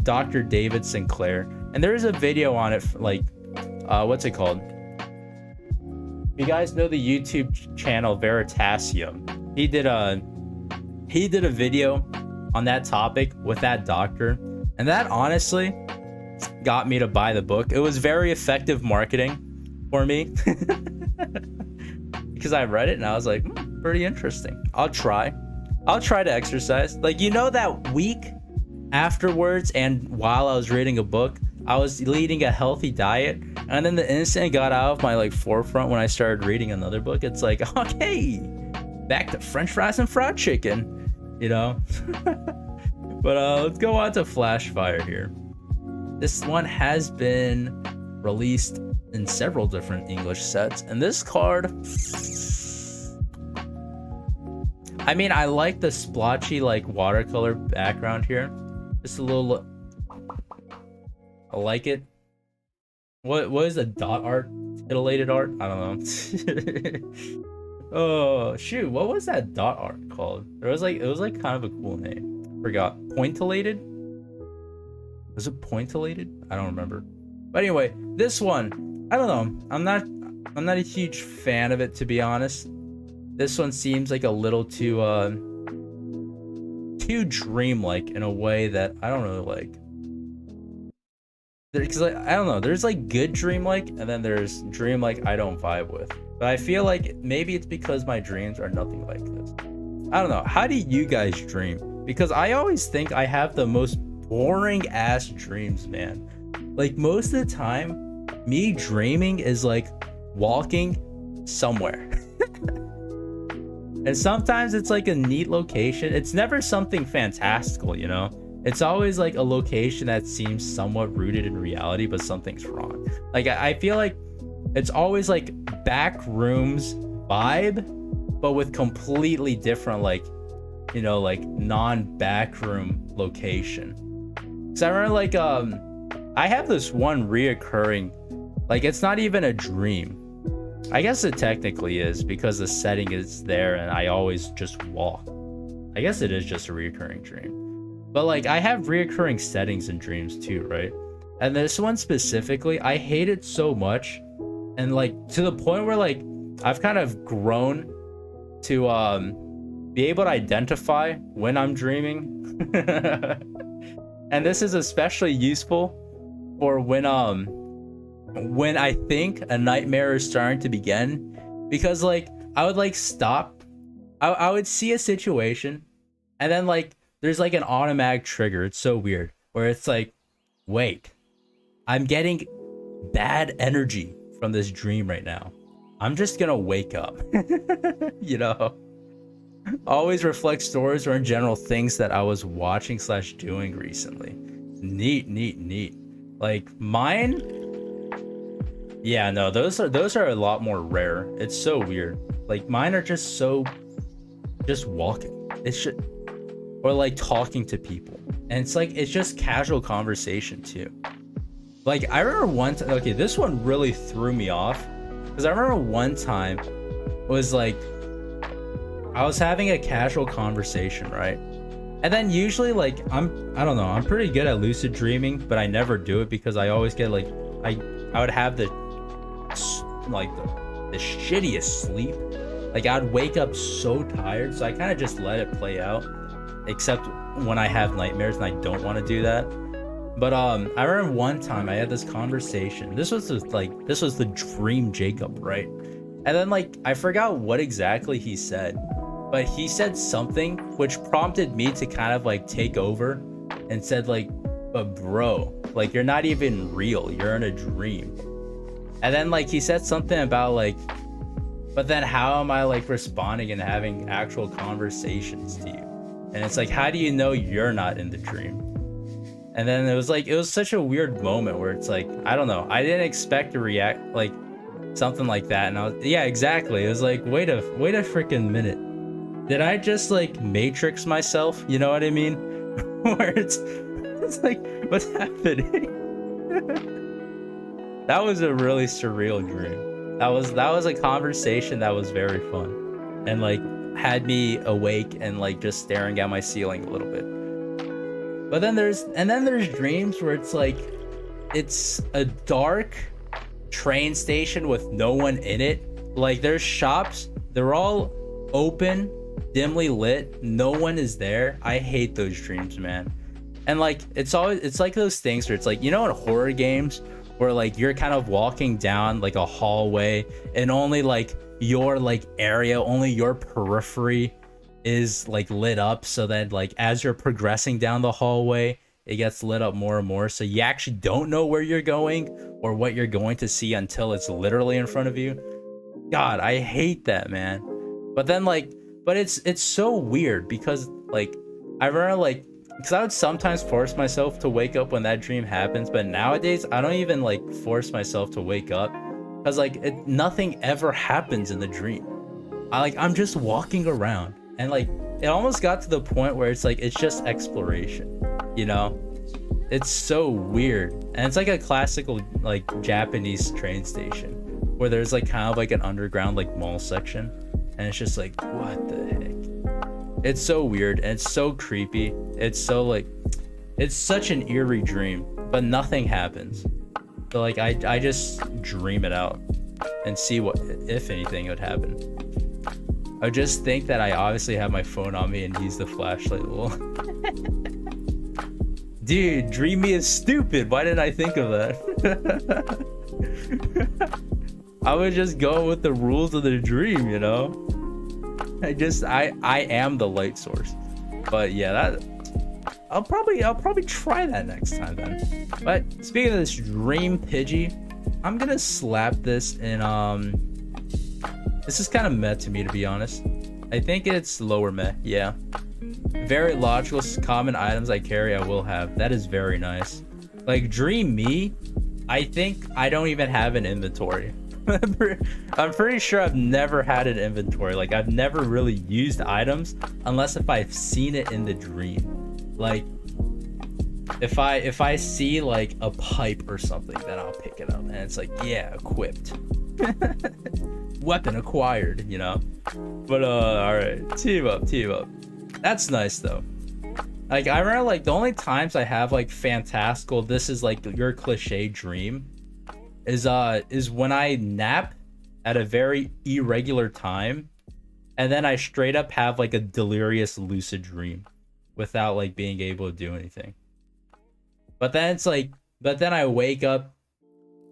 Dr. David Sinclair, and there is a video on it, like what's it called? You guys know the YouTube channel Veritasium. He did a video on that topic with that doctor, and that honestly got me to buy the book. It was very effective marketing for me. Because I read it and I was like, pretty interesting. I'll try to exercise. Like, you know, that week afterwards and while I was reading a book, I was leading a healthy diet, and then the instant it got out of my like forefront when I started reading another book, it's like, okay, back to French fries and fried chicken, you know. But let's go on to Flash Fire here. This one has been released in several different English sets, and this card, I mean, I like the splotchy like watercolor background here. Just a little, I like it. What is the dot art? Titillated art? I don't know. Oh shoot, what was that dot art called? It was like kind of a cool name. Forgot. Pointillated? Was it pointillated? I don't remember. But anyway, this one, I don't know. I'm not a huge fan of it, to be honest. This one seems like a little too dreamlike in a way that I don't really like. Because like, I don't know, there's like good dreamlike, and then there's dreamlike I don't vibe with. But I feel like maybe it's because my dreams are nothing like this. I don't know. How do you guys dream? Because I always think I have the most boring ass dreams, man. Like most of the time, me dreaming is like walking somewhere. And sometimes it's like a neat location. It's never something fantastical, you know? It's always like a location that seems somewhat rooted in reality, but something's wrong. Like I feel like it's always like back rooms vibe, but with completely different, like, you know, like non-back room location. So I remember like I have this one reoccurring, like it's not even a dream. I guess it technically is because the setting is there and I always just walk. I guess it is just a reoccurring dream. But like I have reoccurring settings in dreams too, right? And this one specifically, I hate it so much. And like to the point where like I've kind of grown to be able to identify when I'm dreaming. And this is especially useful for when I think a nightmare is starting to begin, because like I would like stop, I would see a situation, and then like there's like an automatic trigger. It's so weird where it's like, wait, I'm getting bad energy from this dream right now. I'm just gonna wake up. You know, always reflect stories or in general things that I was watching slash doing recently. Neat. Like mine, yeah, no, those are a lot more rare. It's so weird. Like mine are just walking. It should, or like talking to people, and it's like it's just casual conversation too. Like I remember one time, okay, this one really threw me off, because I remember one time was like I was having a casual conversation, right? And then usually like I don't know, I'm pretty good at lucid dreaming, but I never do it because I always get like I would have the shittiest sleep. Like I'd wake up so tired, so I kind of just let it play out, except when I have nightmares and I don't want to do that. But I remember one time I had this conversation. This was the dream Jacob, right? And then like I forgot what exactly he said, but he said something which prompted me to kind of like take over and said like, but bro, like you're not even real, you're in a dream. And then like he said something about like, but then how am I like responding and having actual conversations to you? And it's like, how do you know you're not in the dream? And then it was such a weird moment where it's like, I don't know, I didn't expect to react like something like that. And I was, yeah, exactly. It was like, wait a freaking minute. Did I just like matrix myself? You know what I mean? Where it's like, what's happening? That was a really surreal dream. That was a conversation that was very fun and like had me awake and like just staring at my ceiling a little bit. But then there's dreams where it's like it's a dark train station with no one in it. Like there's shops, they're all open, dimly lit, no one is there. I hate those dreams, man. And like it's like those things where it's like, you know, in horror games where like you're kind of walking down like a hallway and only like your like area, only your periphery is like lit up, so that like as you're progressing down the hallway it gets lit up more and more, so you actually don't know where you're going or what you're going to see until it's literally in front of you. God, I hate that, man. But then like, but it's so weird because like I remember like because I would sometimes force myself to wake up when that dream happens, but nowadays I don't even like force myself to wake up, because like nothing ever happens in the dream. I'm just walking around, and like it almost got to the point where it's like it's just exploration, you know? It's so weird. And it's like a classical like Japanese train station where there's like kind of like an underground like mall section, and it's just like, what the heck? It's so weird and it's so creepy. It's so like, it's such an eerie dream, but nothing happens. So like I just dream it out and see what, if anything, would happen. I just think that I obviously have my phone on me and use the flashlight. Well, dude, dreamy is stupid. Why didn't I think of that? I would just go with the rules of the dream, you know? I am the light source. But yeah, that I'll probably try that next time then. But speaking of this dream Pidgey, I'm gonna slap this in this is kind of meh to me, to be honest. I think it's lower meh, yeah. Very logical, common items I carry, I will have. That is very nice. Like, dream me, I think I don't even have an inventory. I'm pretty sure I've never had an inventory. Like, I've never really used items unless if I've seen it in the dream. Like, if I see like a pipe or something, then I'll pick it up and it's like, yeah, equipped. Weapon acquired, you know? But all right, team up. That's nice though. Like, I remember like the only times I have like fantastical, this is like your cliche dream, is when I nap at a very irregular time, and then I straight up have like a delirious lucid dream without like being able to do anything. But then it's like, but then I wake up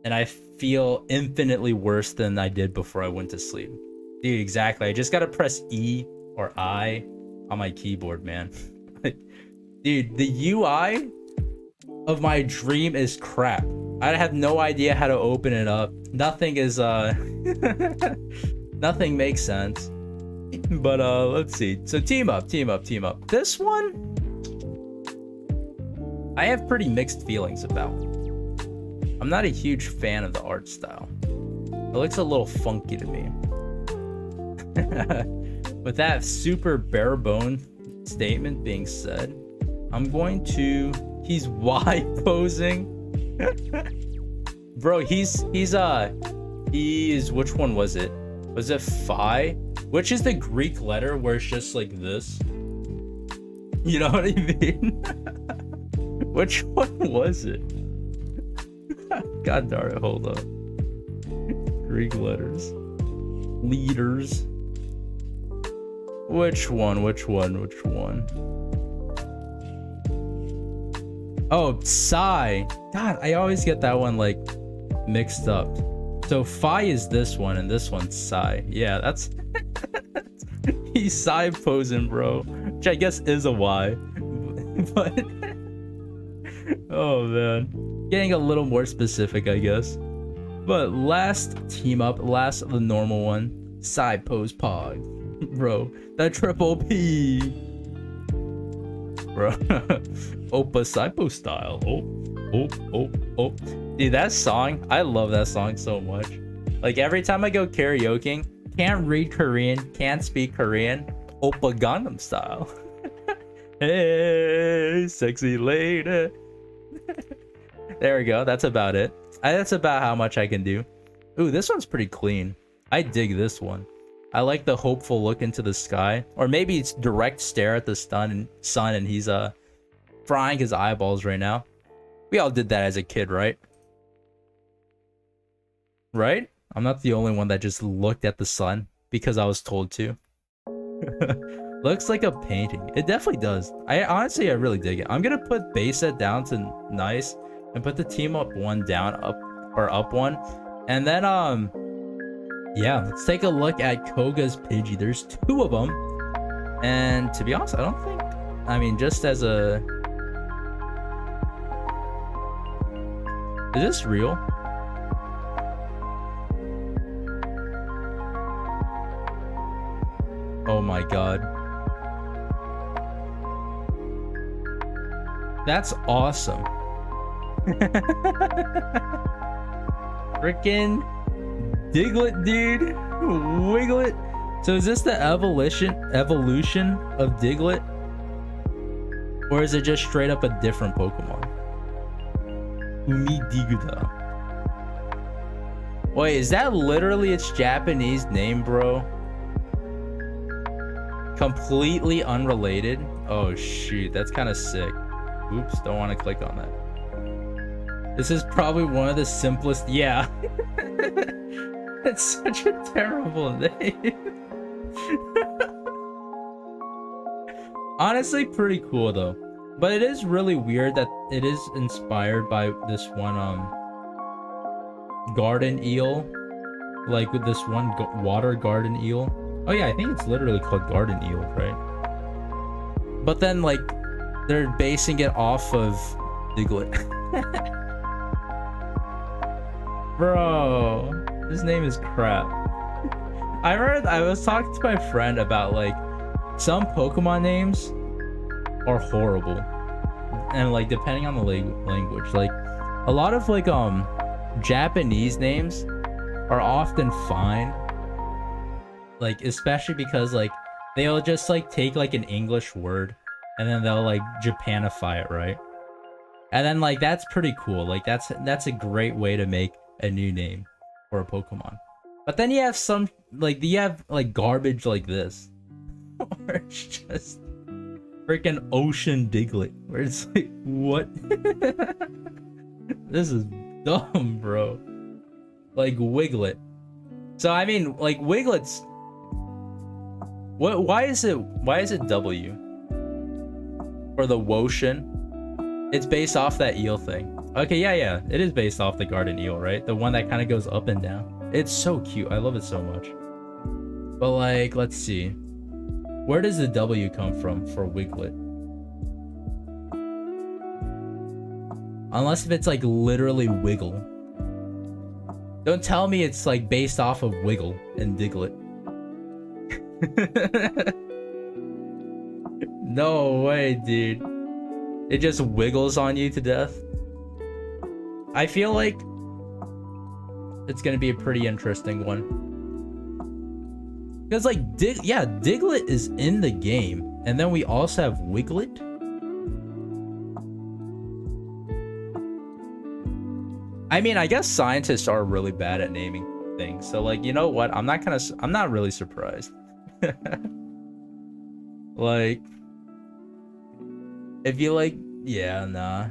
and I feel infinitely worse than I did before I went to sleep. Dude, exactly. I just gotta press E or I on my keyboard, man. Dude, the UI of my dream is crap. I have no idea how to open it up. Nothing is nothing makes sense. But let's see. So team up. This one I have pretty mixed feelings about. I'm not a huge fan of the art style. It looks a little funky to me. With that super bare bone statement being said, I'm going to, he's Y posing. Bro, he's which one was it? Was it phi? Which is the Greek letter where it's just like this? You know what I mean? Which one was it? God darn it, hold up. Greek letters. Leaders. Which one? Oh, psi. God, I always get that one like mixed up. So phi is this one and this one's psi. Yeah, that's he's psi posing, bro. Which I guess is a Y. But oh man. Getting a little more specific, I guess. But last team up, last of the normal one, side pose pog. Bro, that triple P. Bro. Opa Saipo style. Oh. Dude, that song, I love that song so much. Like, every time I go karaokeing, can't read Korean, can't speak Korean, Opa Gangnam style. Hey, sexy lady. There we go. That's about it. That's about how much I can do. Ooh, this one's pretty clean. I dig this one. I like the hopeful look into the sky. Or maybe it's direct stare at the sun and he's frying his eyeballs right now. We all did that as a kid, right? Right? I'm not the only one that just looked at the sun because I was told to. Looks like a painting. It definitely does. I really dig it. I'm gonna put base set down to nice and put the team up one down, up one. And then yeah, let's take a look at Koga's Pidgey. There's two of them. And to be honest, I don't think, I mean, just as a, is this real? Oh my god. That's awesome. Freaking Diglett, dude. Wiglet. So is this the evolution of Diglett? Or is it just straight up a different Pokemon? Umidigda. Wait, is that literally its Japanese name, bro? Completely unrelated? Oh shoot, that's kind of sick. Oops, don't want to click on that. This is probably one of the simplest. Yeah. It's such a terrible name. Honestly, pretty cool though. But it is really weird that it is inspired by this one garden eel. Like with this one water garden eel. Oh yeah, I think it's literally called garden eel, right? But then like they're basing it off of Diglett. Bro, this name is crap. I remember I was talking to my friend about like some Pokemon names are horrible, and like depending on the language, like a lot of like Japanese names are often fine, like especially because like they'll just like take like an English word and then they'll like Japanify it, right? And then like that's pretty cool. Like that's a great way to make a new name for a Pokemon. But then you have some like garbage like this. Or it's just freaking Ocean Diglett. Where it's like, what? This is dumb, bro. Like Wiglet. So I mean, like Wiglet's. What? Why is it W? For the Wotion? It's based off that eel thing. Okay, yeah. It is based off the garden eel, right? The one that kind of goes up and down. It's so cute. I love it so much. But like, let's see. Where does the W come from for Wiglet? Unless if it's like literally Wiggle. Don't tell me it's like based off of Wiggle and Diglett. No way, dude. It just wiggles on you to death. I feel like it's gonna be a pretty interesting one. Because like Diglett is in the game, and then we also have Wiglet. I mean, I guess scientists are really bad at naming things. So like, you know what? I'm not really surprised. Like, if you like, yeah, nah.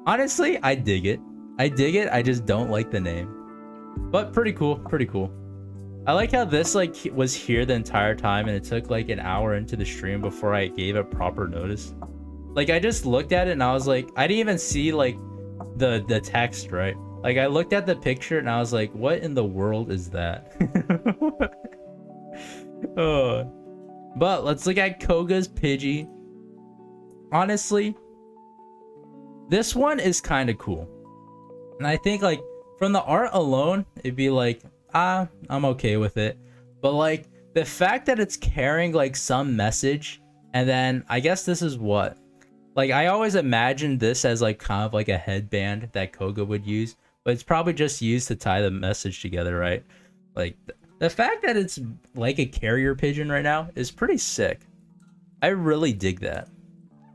Honestly, I dig it. I just don't like the name. But pretty cool. I like how this like was here the entire time, and it took like an hour into the stream before I gave it proper notice. Like I just looked at it and I was like, I didn't even see like the text, right? Like I looked at the picture and I was like, what in the world is that? Oh. But let's look at Koga's Pidgey. Honestly, this one is kind of cool. And I think like from the art alone, it'd be like, I'm okay with it. But like the fact that it's carrying like some message, and then I guess this is what, like I always imagined this as like kind of like a headband that Koga would use, but it's probably just used to tie the message together, right? Like the fact that it's like a carrier pigeon right now is pretty sick. I really dig that.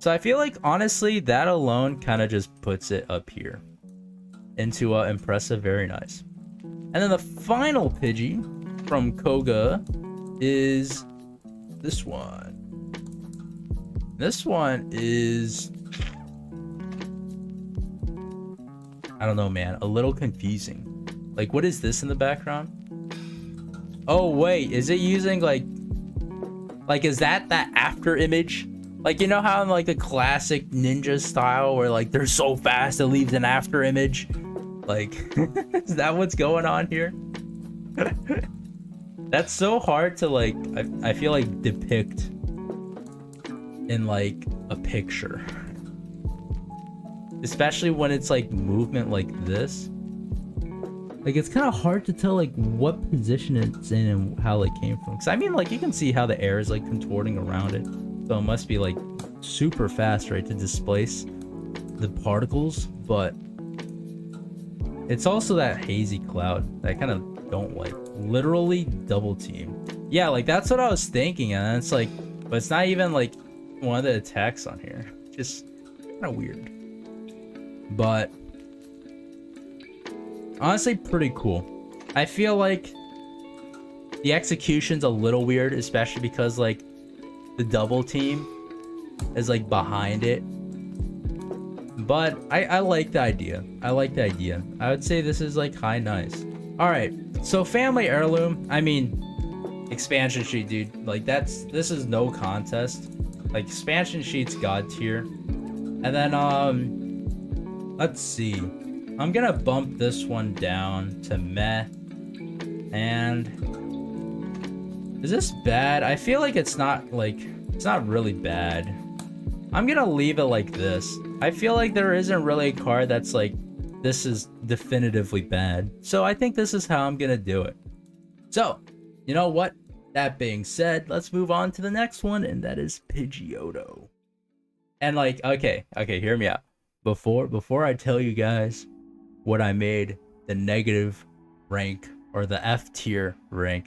So I feel like honestly that alone kind of just puts it up here into impressive, very nice. And then the final Pidgey from Koga is this one. This one is, I don't know, man, a little confusing. Like, what is this in the background? Oh wait, is it using like is that after image? Like, you know how in like the classic ninja style where like they're so fast it leaves an after image? Like, is that what's going on here? That's so hard to like, I feel like depict in like a picture. Especially when it's like movement like this. Like it's kind of hard to tell like what position it's in and how it came from. Cause I mean like you can see how the air is like contorting around it. So it must be like super fast, right, to displace the particles, but it's also that hazy cloud that I kind of don't like. Literally double team. Yeah, like that's what I was thinking, and it's like, but it's not even like one of the attacks on here. Just kind of weird. But honestly, pretty cool. I feel like the execution's a little weird, especially because like the double team is like behind it. But I like the idea. I like the idea. I would say this is like high nice. All right, so family heirloom. I mean, expansion sheet, dude. Like this is no contest. Like expansion sheet's god tier. And then let's see. I'm gonna bump this one down to meh. And is this bad? I feel like it's not really bad. I'm gonna leave it like this. I feel like there isn't really a card that's like, this is definitively bad. So I think this is how I'm gonna do it. So, you know what? That being said, let's move on to the next one, and that is Pidgeotto. And like, okay, hear me out. Before I tell you guys what I made the negative rank or the F tier rank,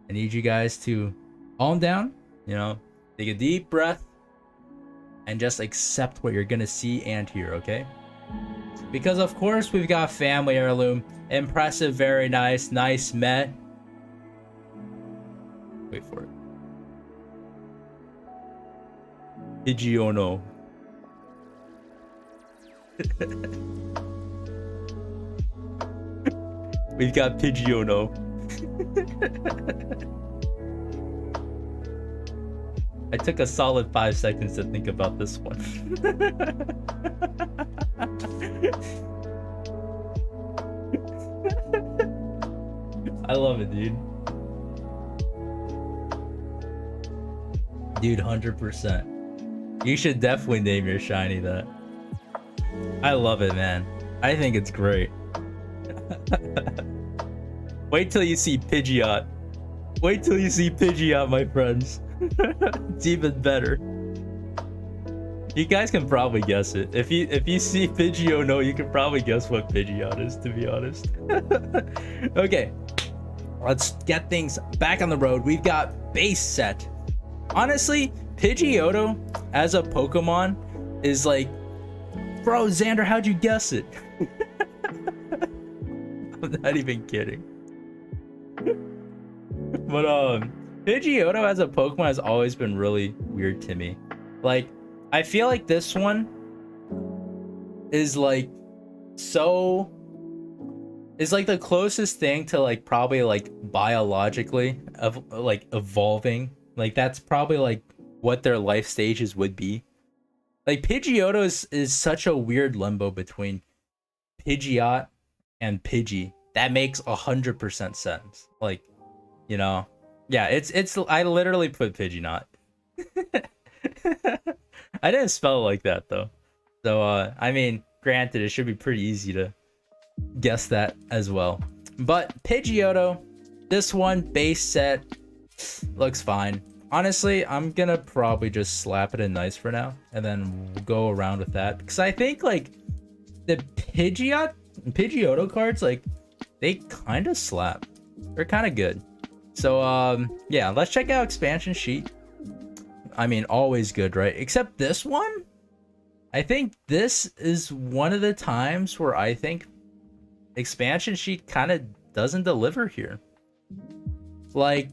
I need you guys to calm down, you know, take a deep breath, and just accept what you're gonna see and hear, okay? Because of course we've got family heirloom, impressive, very nice, nice meh. Wait for it. Pidgeotto. We've got Pidgeotto. I took a solid 5 seconds to think about this one. I love it, dude. Dude, 100%. You should definitely name your shiny that. I love it, man. I think it's great. Wait till you see Pidgeot. Wait till you see Pidgeot, my friends. It's even better. You guys can probably guess it. If you see Pidgeotto, you can probably guess what Pidgeot is, to be honest. Okay, let's get things back on the road. We've got base set. Honestly, Pidgeotto as a Pokemon is like, bro, Xander, how'd you guess it? I'm not even kidding. But Pidgeotto as a Pokemon has always been really weird to me. Like, I feel like this one is like is like the closest thing to like probably like biologically of like evolving. Like that's probably like what their life stages would be. Like Pidgeotto is such a weird limbo between Pidgeot and Pidgey. That makes 100% sense. Like, you know, yeah, it's I literally put Pidgeot. I didn't spell it like that though. So I mean, granted, it should be pretty easy to guess that as well. But Pidgeotto, this one base set looks fine. Honestly, I'm gonna probably just slap it in nice for now, and then we'll go around with that, because I think like the Pidgeotto cards, like they kind of slap. They're kind of good. So yeah, let's check out expansion sheet. I mean, always good, right? Except this one, I think this is one of the times where I think expansion sheet kind of doesn't deliver here. Like,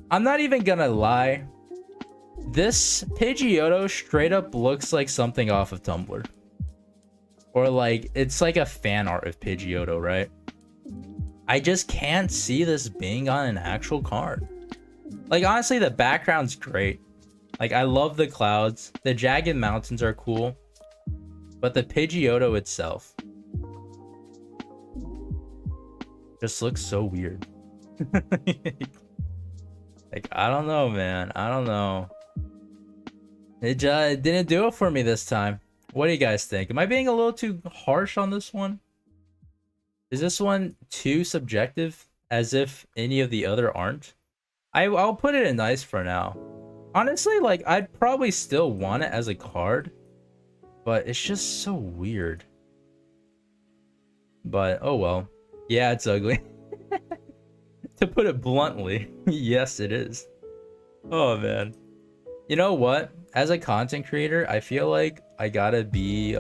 I'm not even gonna lie, this Pidgeotto straight up looks like something off of Tumblr, or like it's like a fan art of Pidgeotto, right? I just can't see this being on an actual card. Like, honestly, the background's great. Like, I love the clouds. The jagged mountains are cool. But the Pidgeotto itself just looks so weird. Like, I don't know, man. I don't know. It didn't do it for me this time. What do you guys think? Am I being a little too harsh on this one? Is this one too subjective, as if any of the other aren't? I'll put it in nice for now. Honestly, like, I'd probably still want it as a card, but it's just so weird. But oh well. Yeah, it's ugly. To put it bluntly, yes, it is. Oh man. You know what? As a content creator, I feel like I gotta be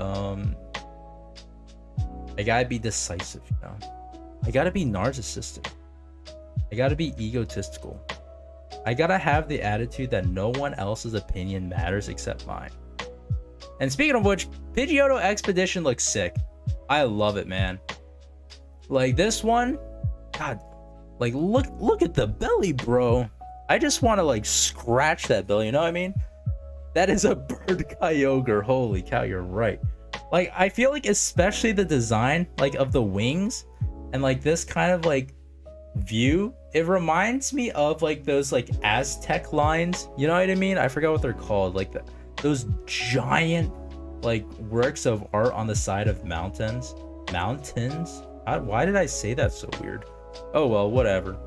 decisive, you know? I gotta be narcissistic. I gotta be egotistical. I gotta have the attitude that no one else's opinion matters except mine. And speaking of which, Pidgeotto Expedition looks sick. I love it, man. Like this one, God, like look at the belly, bro. I just want to like scratch that belly, you know what I mean? That is a bird Kyogre. Holy cow, you're right. Like I feel like especially the design like of the wings and like this kind of like view, it reminds me of like those like Aztec lines, you know what I mean? I forgot what they're called, like those giant like works of art on the side of mountains. Why did I say that so weird? Oh well, whatever.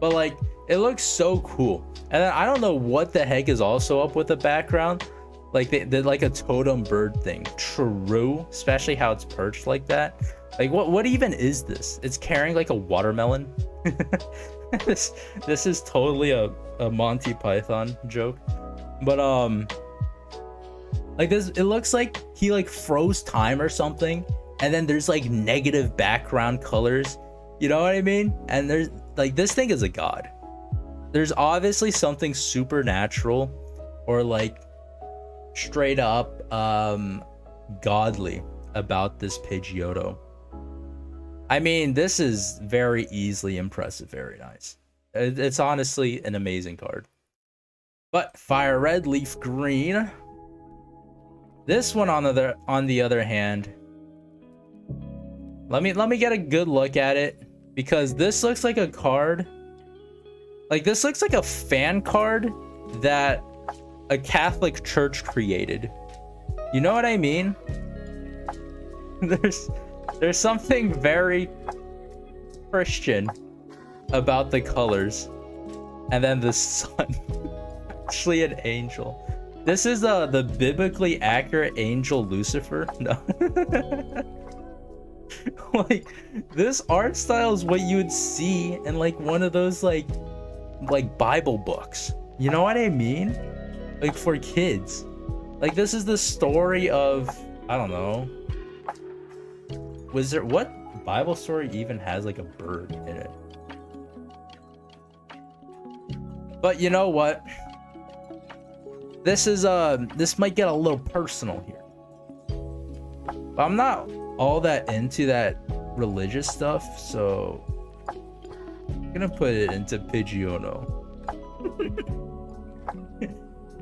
But like it looks so cool. And then I don't know what the heck is also up with the background. Like they did like a totem bird thing. True, especially how it's perched like that. Like what even is this? It's carrying like a watermelon. this is totally a Monty Python joke. But like this, it looks like he like froze time or something, and then there's like negative background colors, you know what I mean? And there's like, this thing is a god. There's obviously something supernatural or like straight up godly about this Pidgeotto. I mean, this is very easily impressive, very nice. It's honestly an amazing card. But Fire Red, Leaf Green. This one on the other hand, let me get a good look at it, because this looks like a card. Like this looks like a fan card that a Catholic church created. You know what I mean? There's something very Christian about the colors. And then the sun. Actually an angel. This is the biblically accurate angel Lucifer. No. Like this art style is what you would see in like one of those like Bible books. You know what I mean? Like for kids. Like this is the story of, I don't know. What Bible story even has like a bird in it? But you know what? This might get a little personal here. But I'm not all that into that religious stuff, so I'm gonna put it into Pidgeotto.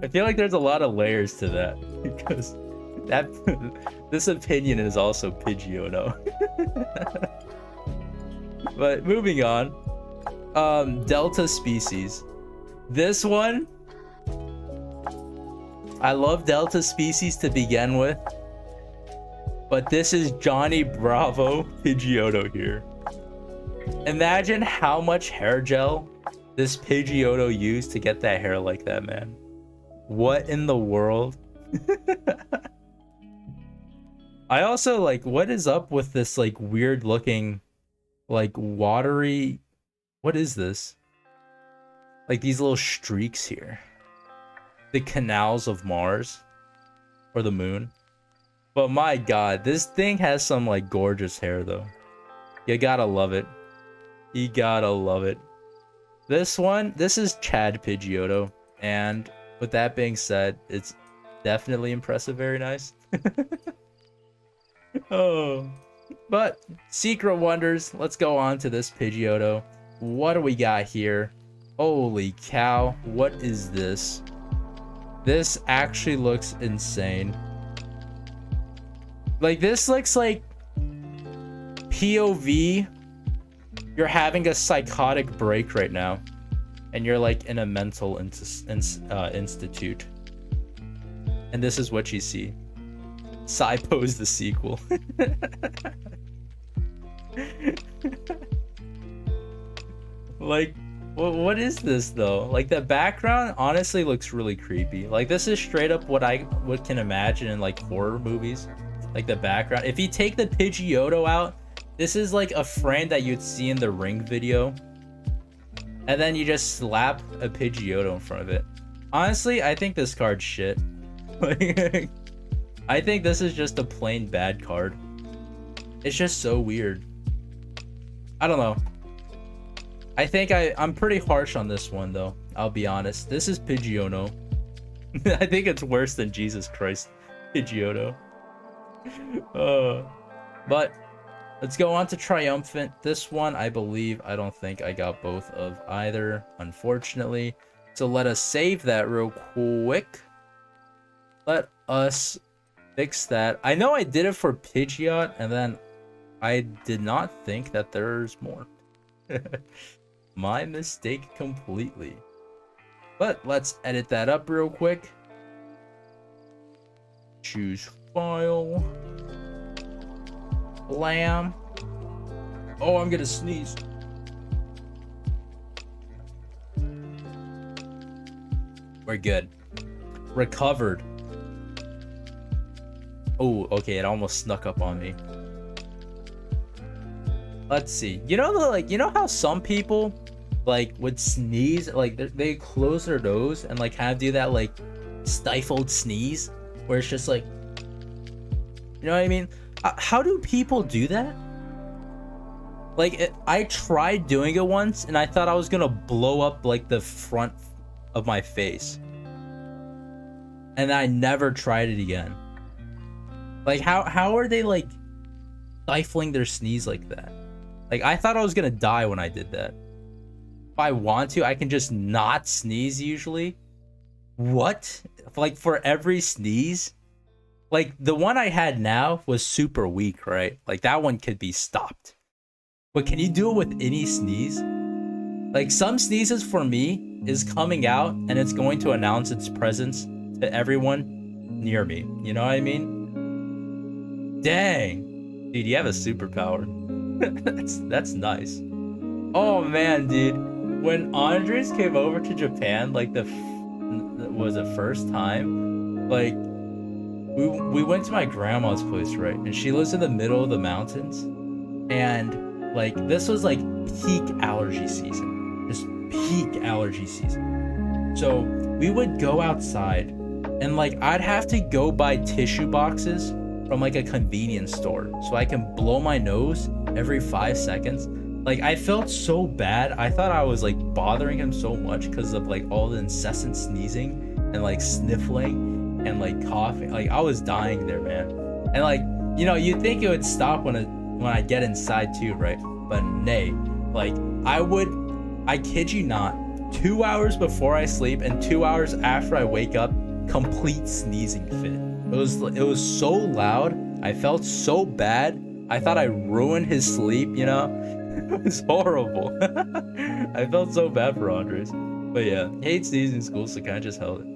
I feel like there's a lot of layers to that, because this opinion is also Pidgeotto. But moving on, Delta Species. This one, I love Delta Species to begin with, but this is Johnny Bravo Pidgeotto here. Imagine how much hair gel this Pidgeotto used to get that hair like that, man. What in the world? I also like, what is up with this like weird looking like watery, what is this? Like these little streaks here. The canals of Mars or the moon. But my god, this thing has some like gorgeous hair though. You gotta love it. You gotta love it. This is Chad Pidgeotto, and with that being said, it's definitely impressive, very nice. Oh, but Secret Wonders, let's go on to this Pidgeotto. What do we got here? Holy cow, what is this? This actually looks insane. Like this looks like POV. You're having a psychotic break right now, and you're like in a mental institute, and this is what you see. Psypose the sequel. Like What is this though? Like the background honestly looks really creepy. Like this is straight up what I can imagine in like horror movies. Like the background. If you take the Pidgeotto out, this is like a frame that you'd see in the Ring video. And then you just slap a Pidgeotto in front of it. Honestly, I think this card's shit. I think this is just a plain bad card. It's just so weird. I don't know. I think I'm pretty harsh on this one though. I'll be honest. This is Pidgeotto. I think it's worse than Jesus Christ Pidgeotto. But let's go on to Triumphant. This one, I don't think I got both of either, unfortunately. So let us save that real quick. Let us fix that. I know I did it for Pidgeot, and then I did not think that there's more. My mistake completely. But let's edit that up real quick. Choose file. Blam. Oh, I'm gonna sneeze. We're good. Recovered. Oh, okay, it almost snuck up on me. Let's see. You know how some people like would sneeze, like they close their nose and like kind of do that like stifled sneeze where it's just like, you know what I mean? How do people do that? Like I tried doing it once and I thought I was gonna blow up like the front of my face, and I never tried it again. Like how are they like stifling their sneeze like that? Like I thought I was gonna die when I did that. If I want to, I can just not sneeze usually. What? Like for every sneeze? Like the one I had now was super weak, right? Like that one could be stopped. But can you do it with any sneeze? Like some sneezes for me is coming out and it's going to announce its presence to everyone near me. You know what I mean? Dang. Dude, you have a superpower. that's nice. Oh man, dude. When Andres came over to Japan, like was the first time, like we went to my grandma's place, right? And she lives in the middle of the mountains. And like this was like peak allergy season. Just peak allergy season. So we would go outside and like I'd have to go buy tissue boxes from like a convenience store so I can blow my nose every 5 seconds. Like I felt so bad. I thought I was like bothering him so much because of like all the incessant sneezing and like sniffling and like coughing. Like I was dying there, man. And like, you know, you'd think it would stop when I get inside too, right? But nay. Like I kid you not, 2 hours before I sleep and 2 hours after I wake up, complete sneezing fit. It was so loud. I felt so bad. I thought I ruined his sleep, you know? It was horrible. I felt so bad for Andres. But yeah, hate sneezing in school, so kind of just held it.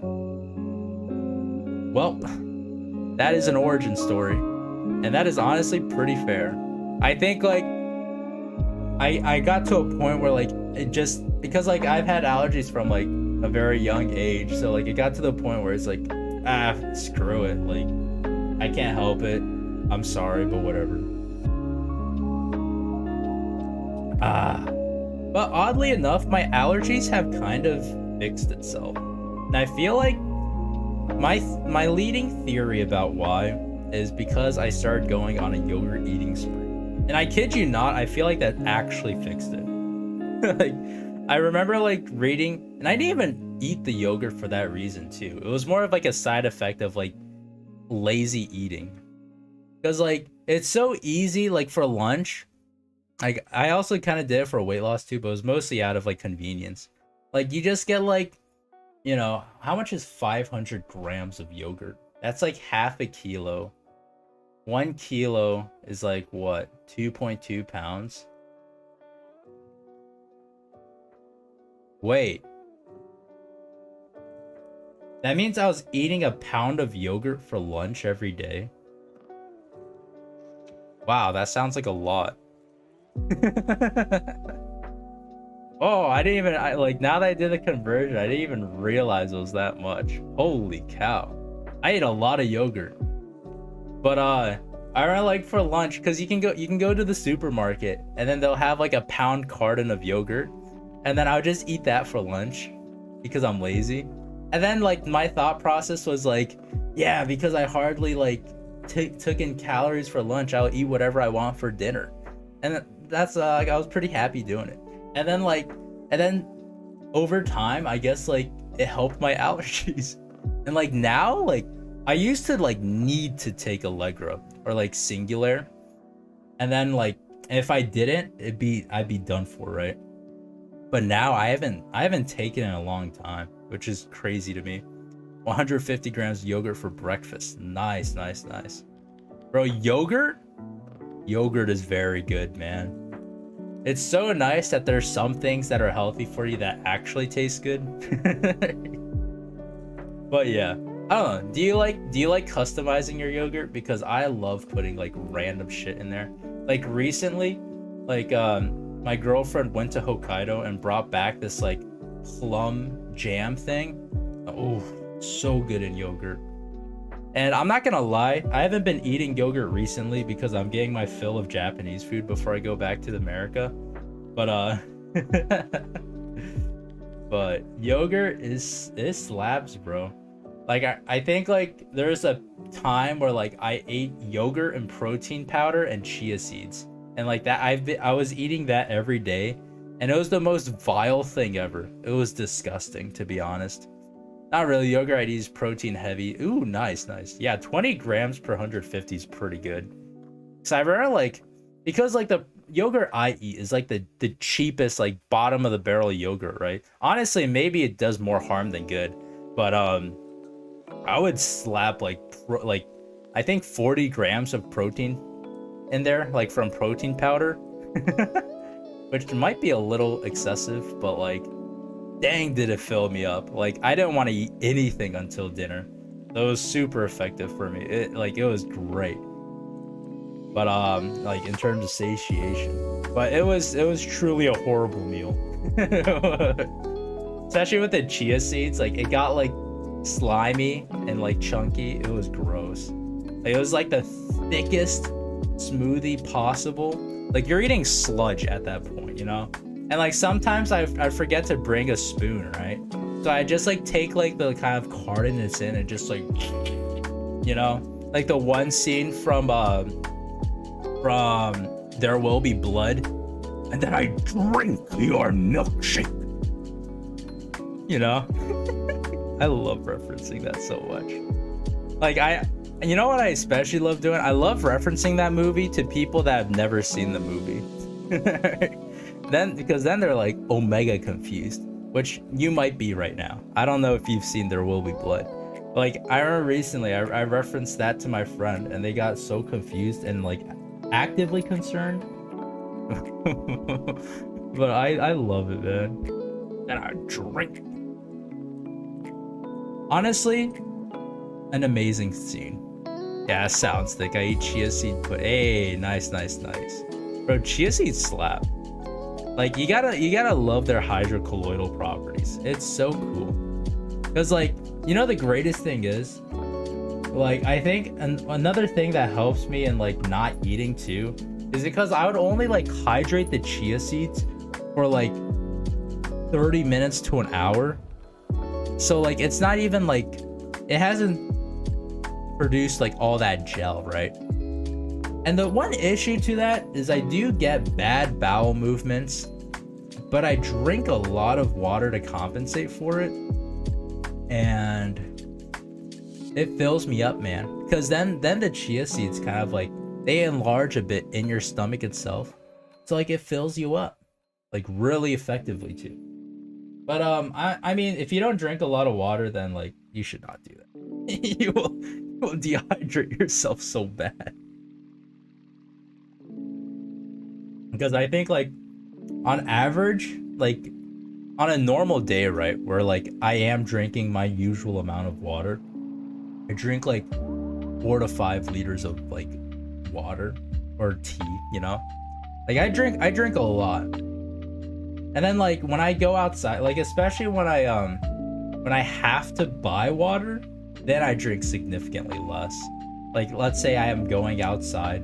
Well, that is an origin story. And that is honestly pretty fair. I think like I got to a point where like it just, because like I've had allergies from like a very young age, so like it got to the point where it's like, screw it, like I can't help it, I'm sorry, but whatever. But oddly enough, my allergies have kind of fixed itself, and I feel like my leading theory about why is because I started going on a yogurt eating spree. And I kid you not, I feel like that actually fixed it. Like I remember like reading, and I didn't even eat the yogurt for that reason too. It was more of like a side effect of like lazy eating, because like it's so easy. Like for lunch, like I also kind of did it for weight loss too, but it was mostly out of like convenience. Like you just get like, you know, how much is 500 grams of yogurt? That's like half a kilo. 1 kilo is like what, 2.2 pounds? Wait. That means I was eating a pound of yogurt for lunch every day. Wow, that sounds like a lot. Oh, I didn't even like now that I did the conversion, I didn't even realize it was that much. Holy cow. I ate a lot of yogurt. But I remember like for lunch, because you can go to the supermarket and then they'll have like a pound carton of yogurt. And then I would just eat that for lunch because I'm lazy. And then like my thought process was like, yeah, because I hardly like took in calories for lunch, I'll eat whatever I want for dinner. And that's like I was pretty happy doing it. And then like and then over time, I guess like it helped my allergies. And like now, like I used to like need to take Allegra or like Singular. And then like if I didn't, I'd be done for, right? But now I haven't taken it in a long time, which is crazy to me. 150 grams of yogurt for breakfast. Nice, nice, nice. Bro, yogurt is very good, man. It's so nice that there's some things that are healthy for you that actually taste good. But yeah, I don't know. Do you like customizing your yogurt? Because I love putting like random shit in there. Like recently, like my girlfriend went to Hokkaido and brought back this like plum jam thing. Oh, so good in yogurt. And I'm not gonna lie, I haven't been eating yogurt recently because I'm getting my fill of Japanese food before I go back to America. But but yogurt is slabs, bro. Like I think like there's a time where like I ate yogurt and protein powder and chia seeds. And like that I was eating that every day and it was the most vile thing ever. It was disgusting, to be honest. Not really. Yogurt I use protein heavy. Ooh, nice, nice. Yeah, 20 grams per 150 is pretty good. So I remember like because like the yogurt I eat is like the cheapest like bottom of the barrel yogurt, right? Honestly, maybe it does more harm than good, but I would slap like I think 40 grams of protein in there, like from protein powder, which might be a little excessive, but like dang did it fill me up. Like I didn't want to eat anything until dinner. That was super effective for me. It was great. But like in terms of satiation. But it was truly a horrible meal. Especially with the chia seeds, like it got like slimy and like chunky. It was gross. Like, it was like the thickest smoothie possible. Like you're eating sludge at that point, you know? And like sometimes I forget to bring a spoon, right? So I just like take like the kind of carton it's in and just like, you know, like the one scene from There Will Be Blood, and then I drink your milkshake. You know? I love referencing that so much. Like you know what I especially love doing? I love referencing that movie to people that have never seen the movie. Because then they're like omega confused, which you might be right now. I don't know if you've seen There Will Be Blood. Like I remember recently I referenced that to my friend and they got so confused and like actively concerned. But I love it, man. And I drink. Honestly, an amazing scene. Yeah, sounds thick. I eat chia seed put. Hey, nice, nice, nice. Bro, chia seeds slap. Like you gotta love their hydrocolloidal properties. It's so cool. Cause like, you know the greatest thing is, like I think another thing that helps me in like not eating too is because I would only like hydrate the chia seeds for like 30 minutes to an hour. So like it's not even like it hasn't produced like all that gel, right? And the one issue to that is I do get bad bowel movements, but I drink a lot of water to compensate for it. And it fills me up, man. Because then the chia seeds kind of like, they enlarge a bit in your stomach itself. So like it fills you up like really effectively too. But I mean, if you don't drink a lot of water, then like you should not do that. you will dehydrate yourself so bad. Because I think like on average, like on a normal day, right, where like I am drinking my usual amount of water, I drink like 4 to 5 liters of like water or tea, you know? Like I drink a lot. And then like when I go outside, like especially when I have to buy water, then I drink significantly less. Like let's say I am going outside,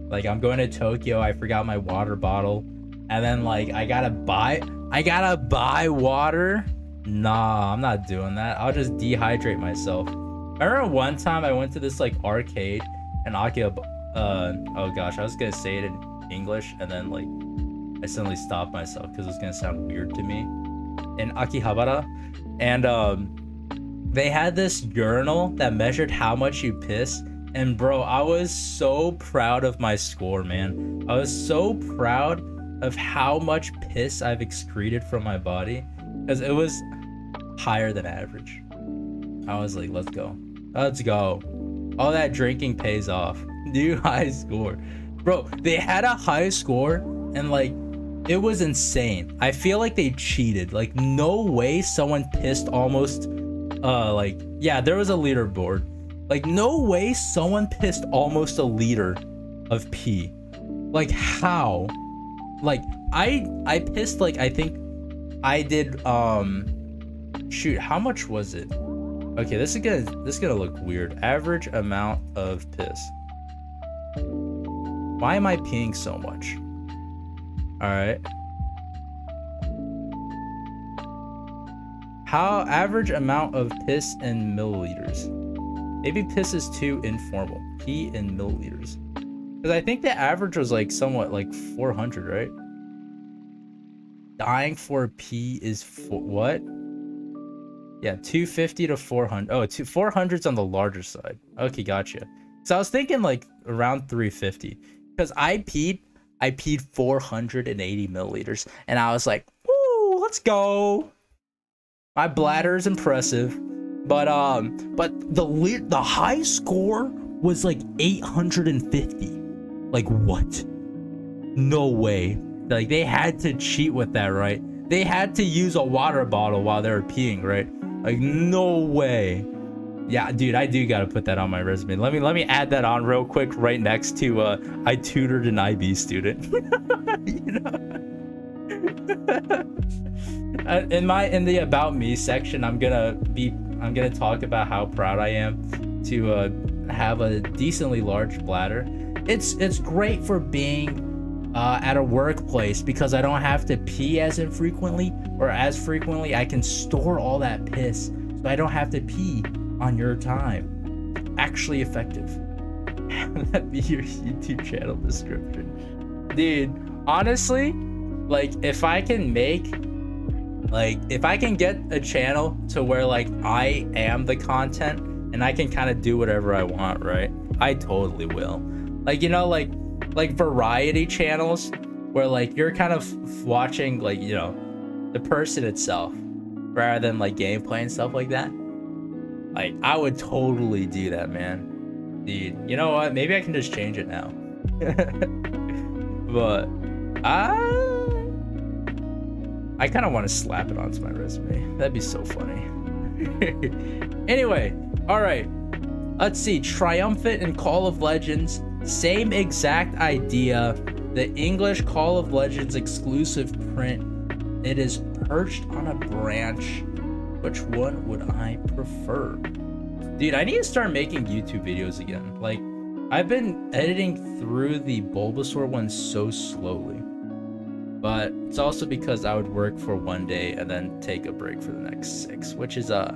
like I'm going to Tokyo, I forgot my water bottle, and then like I gotta buy water. Nah, I'm not doing that. I'll just dehydrate myself. I remember one time I went to this like arcade and oh gosh, I was gonna say it in English and then like I suddenly stopped myself because it was gonna sound weird to me. In Akihabara, and they had this urinal that measured how much you piss, and bro, I was so proud of my score, man. I was so proud of how much piss I've excreted from my body because it was higher than average. I was like, let's go. All that drinking pays off. New high score. Bro, they had a high score and like it was insane. I feel like they cheated. Like no way someone pissed almost like yeah, there was a leaderboard. Like no way someone pissed almost a liter of pee. Like how? Like I pissed like I think I did shoot, how much was it? Okay, this is gonna look weird. Average amount of piss. Why am I peeing so much? Alright. How average amount of piss in milliliters? Maybe piss is too informal. Pee in milliliters. Because I think the average was like somewhat like 400, right? Dying for a pee is what? Yeah, 250 to 400. Oh, 400's on the larger side. Okay, gotcha. So I was thinking like around 350. Because I peed 480 milliliters. And I was like, woo, let's go. My bladder is impressive. But the high score was like 850. Like what? No way. Like they had to cheat with that, right? They had to use a water bottle while they were peeing, right? Like no way. Yeah, dude, I do gotta put that on my resume. Let me add that on real quick, right next to I tutored an IB student. You know? In the about me section, I'm gonna talk about how proud I am to have a decently large bladder. It's great for being at a workplace because I don't have to pee as infrequently, or as frequently. I can store all that piss so I don't have to pee on your time. Actually effective. That'd be your YouTube channel description. Dude, honestly, like if I can get a channel to where like I am the content and I can kind of do whatever I want, right? I totally will. Like, you know, like variety channels where like you're kind of watching like, you know, the person itself rather than like gameplay and stuff like that. Like I would totally do that, man. Dude, you know what? Maybe I can just change it now. But I kind of want to slap it onto my resume. That'd be so funny. Anyway, all right. Let's see. Triumphant in Call of Legends. Same exact idea. The English Call of Legends exclusive print. It is perched on a branch. Which one would I prefer? Dude, I need to start making YouTube videos again. Like, I've been editing through the Bulbasaur one so slowly. But it's also because I would work for one day and then take a break for the next 6, which is a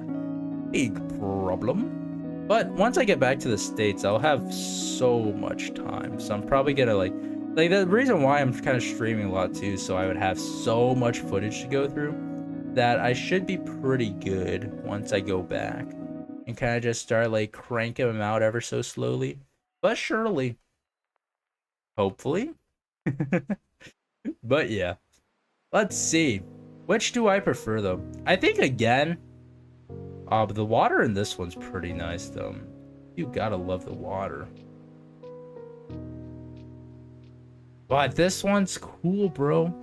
big problem. But once I get back to the States, I'll have so much time. So I'm probably gonna like the reason why I'm kind of streaming a lot too, so I would have so much footage to go through that I should be pretty good once I go back and kind of just start like cranking them out ever so slowly, but surely, hopefully. But yeah, let's see. Which do I prefer though? I think again, but the water in this one's pretty nice though. You gotta love the water. But this one's cool, bro.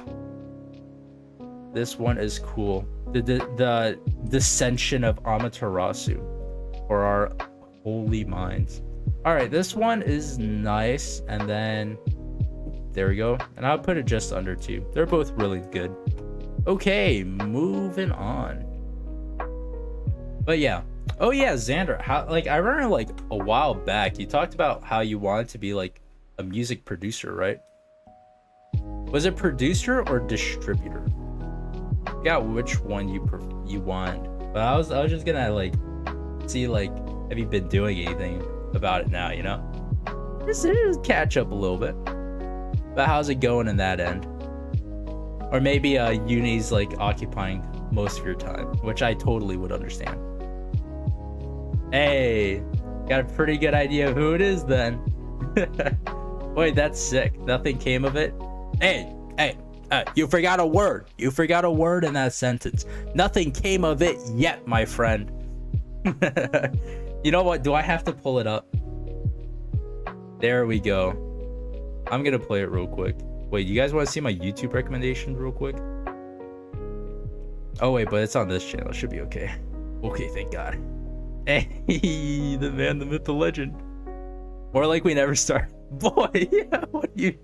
This one is cool. The Dissension of Amaterasu, or our holy minds. All right, this one is nice, and then there we go. And I'll put it just under 2. They're both really good. Okay, moving on. But yeah. Oh yeah, Xander. How, like, I remember like a while back you talked about how you wanted to be like a music producer, right? Was it producer or distributor? I forgot which one you wanted. But I was just gonna like see like have you been doing anything about it now, you know? Just catch up a little bit. But how's it going in that end? Or maybe uni's like occupying most of your time, which I totally would understand. Hey, got a pretty good idea of who it is then. Wait, that's sick. Nothing came of it. Hey, you forgot a word. You forgot a word in that sentence. Nothing came of it yet, my friend. You know what? Do I have to pull it up? There we go. I'm gonna play it real quick. Wait, you guys want to see my YouTube recommendations real quick? Oh wait, but it's on this channel. It should be okay. Okay, thank God. Hey, the man, the myth, the legend. More like we never start. Boy, yeah, what do you...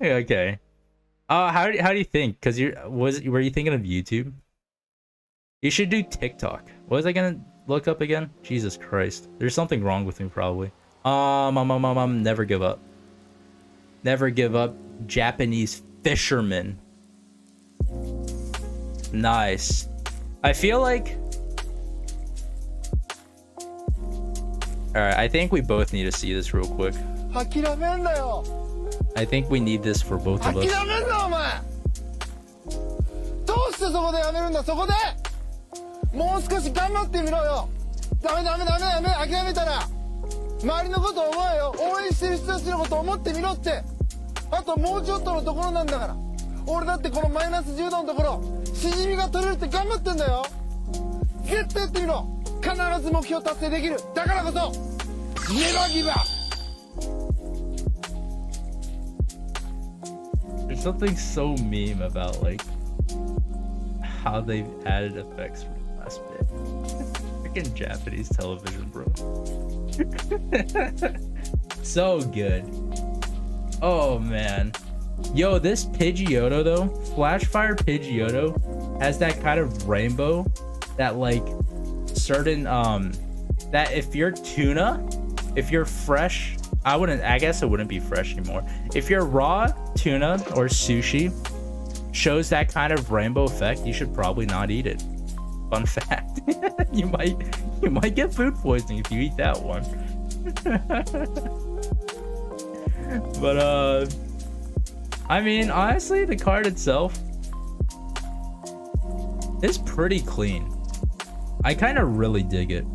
Okay. How do you think? Because were you thinking of YouTube? You should do TikTok. What was I gonna look up again? Jesus Christ. There's something wrong with me probably. Never give up. Never give up. Japanese fisherman. Nice. I feel like... Alright, I think we both need to see this real quick. I think we need this for both of us. There's something so meme about like how they've added effects for the last bit. Freaking Japanese television, bro. So good. Oh man. Yo, this Pidgeotto though, Flashfire Pidgeotto has that kind of rainbow that like certain that if you're tuna, if you're fresh, I guess it wouldn't be fresh anymore. If you're raw tuna or sushi shows that kind of rainbow effect, you should probably not eat it. Fun fact. you might get food poisoning if you eat that one. But I mean, honestly, the card itself is pretty clean. I kind of really dig it.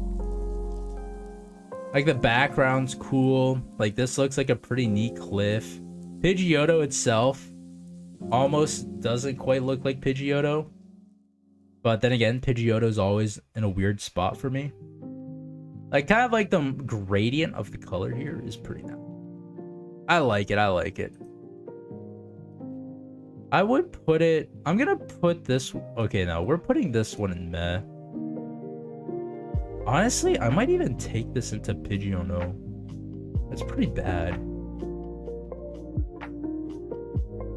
Like the background's cool. Like this looks like a pretty neat cliff. Pidgeotto itself almost doesn't quite look like Pidgeotto. But then again, Pidgeotto's always in a weird spot for me. Like kind of like the gradient of the color here is pretty nice. I like it. I like it. I would put it... I'm gonna put this... Okay, no, we're putting this one in meh. Honestly, I might even take this into Pidgeotto. That's pretty bad.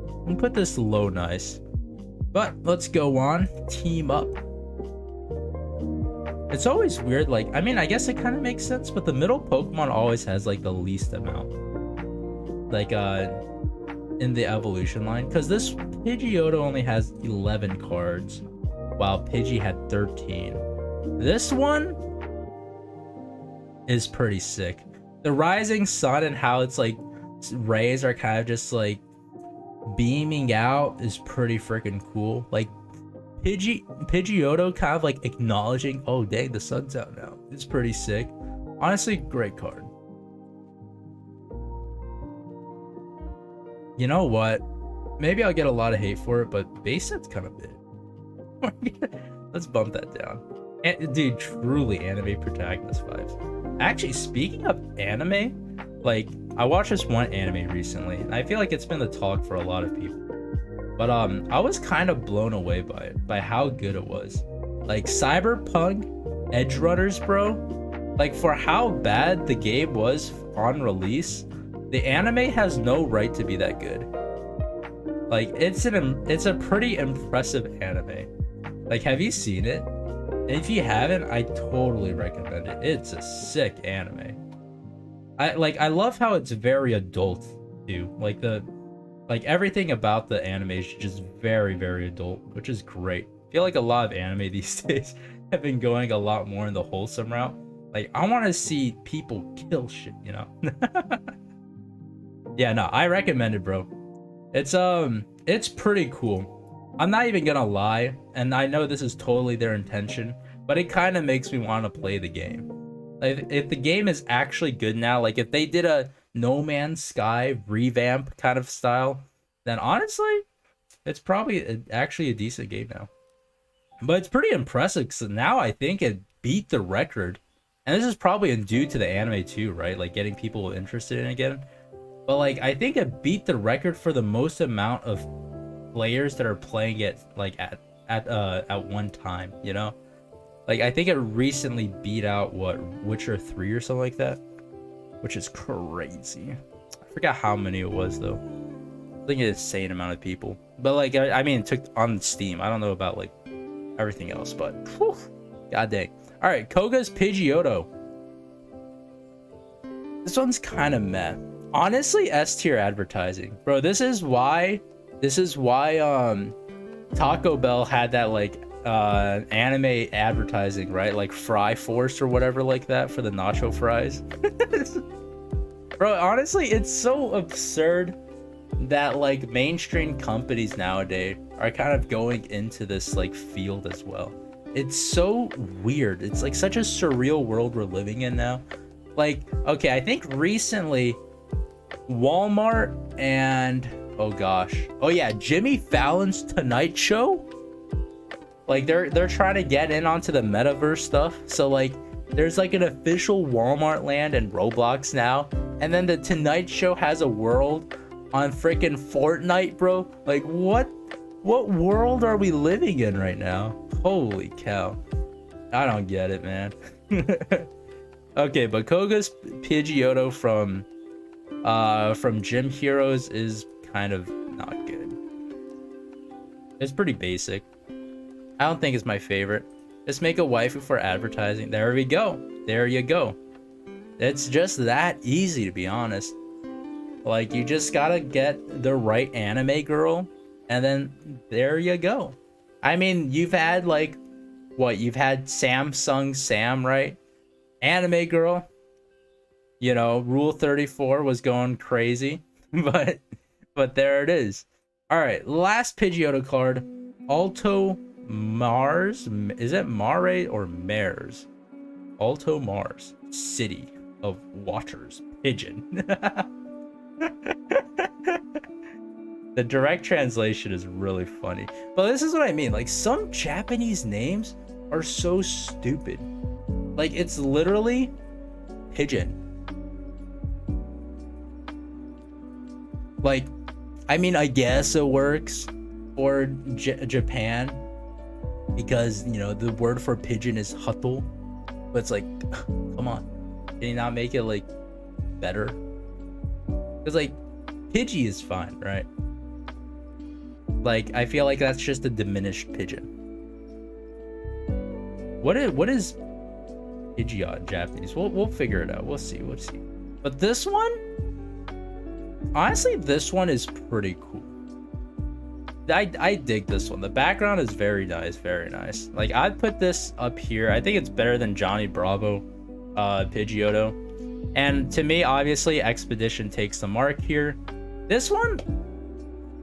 I'm gonna put this low nice. But let's go on. Team up. It's always weird, like, I mean, I guess it kind of makes sense, but the middle Pokemon always has, like, the least amount. Like, in the evolution line. Because this Pidgeotto only has 11 cards, while Pidgey had 13. This one is pretty sick. The rising sun and how it's like rays are kind of just like beaming out is pretty freaking cool. Like Pidgeotto kind of like acknowledging, oh dang, the sun's out now. It's pretty sick. Honestly, great card. You know what? Maybe I'll get a lot of hate for it, but base set's kind of big. Let's bump that down. And, dude, truly anime protagonist vibes. Actually, speaking of anime, like, I watched this one anime recently, and I feel like it's been the talk for a lot of people. But I was kind of blown away by it, by how good it was. Like, Cyberpunk Edge Runners, bro. Like, for how bad the game was on release, the anime has no right to be that good. Like it's a pretty impressive anime. Like, have you seen it? And if you haven't, I totally recommend it. It's a sick anime. I love how it's very adult too. Like everything about the anime is just very, very adult, which is great. I feel like a lot of anime these days have been going a lot more in the wholesome route. Like, I want to see people kill shit, you know? Yeah, no, I recommend it, bro. It's pretty cool. I'm not even gonna lie, and I know this is totally their intention, but it kind of makes me want to play the game. Like, if the game is actually good now, like if they did a No Man's Sky revamp kind of style, then honestly, it's probably actually a decent game now. But it's pretty impressive because now I think it beat the record. And this is probably due to the anime too, right? Like getting people interested in it again. But like, I think it beat the record for the most amount of players that are playing it like at one time, you know? Like, I think it recently beat out what, Witcher 3 or something like that, which is crazy. I forgot how many it was though. I think an insane amount of people. But like, I mean, it took on Steam. I don't know about like everything else, but whew, god dang. All right, Koga's Pidgeotto. This one's kind of meh. Honestly, S tier advertising, bro. This is why Taco Bell had that like anime advertising, right? Like Fry Force or whatever like that for the nacho fries. Bro, honestly, it's so absurd that like mainstream companies nowadays are kind of going into this like field as well. It's so weird. It's like such a surreal world we're living in now. Like, okay, I think recently Walmart and oh yeah, Jimmy Fallon's Tonight Show, like they're trying to get in onto the metaverse stuff. So like there's like an official Walmart land and Roblox now, and then the Tonight Show has a world on freaking Fortnite, bro. Like what world are we living in right now? Holy cow. I don't get it, man. Okay, but Koga's Pidgeotto from Gym Heroes is kind of not good. It's pretty basic. I don't think it's my favorite. Just make a waifu for advertising. There we go. There you go. It's just that easy, to be honest. Like, you just gotta get the right anime girl, and then there you go. I mean, you've had like, what? You've had Samsung Sam, right? Anime girl. You know, Rule 34 was going crazy, but there it is. All right, last Pidgeotto card, Alto Mars. Is it Mare or Mares? Alto Mars, City of Waters, Pigeon. The direct translation is really funny, but this is what I mean. Like, some Japanese names are so stupid. Like, it's literally pigeon. Like, I mean, I guess it works for Japan because, you know, the word for pigeon is hato, but it's like, come on, can you not make it like better? Because like Pidgey is fine, right? Like, I feel like that's just a diminished pigeon. What is Pidgeot in Japanese? We'll figure it out. We'll see. But this one, honestly, this one is pretty cool. I dig this one. The background is very nice, very nice. Like, I'd put this up here. I think it's better than Johnny Bravo Pidgeotto. And to me, obviously, Expedition takes the mark here. This one,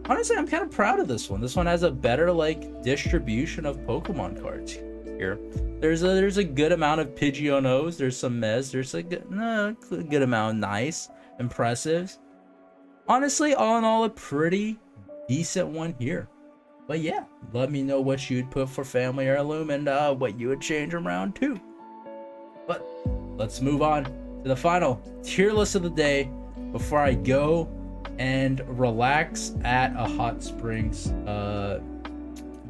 honestly, I'm kind of proud of this one. This one has a better like distribution of Pokemon cards here. There's a good amount of Pidgeotos. There's some Mez. There's a good amount of nice, impressives. Honestly, all in all, a pretty decent one here. But yeah, let me know what you'd put for Family Heirloom and what you would change around too. But let's move on to the final tier list of the day before I go and relax at a hot springs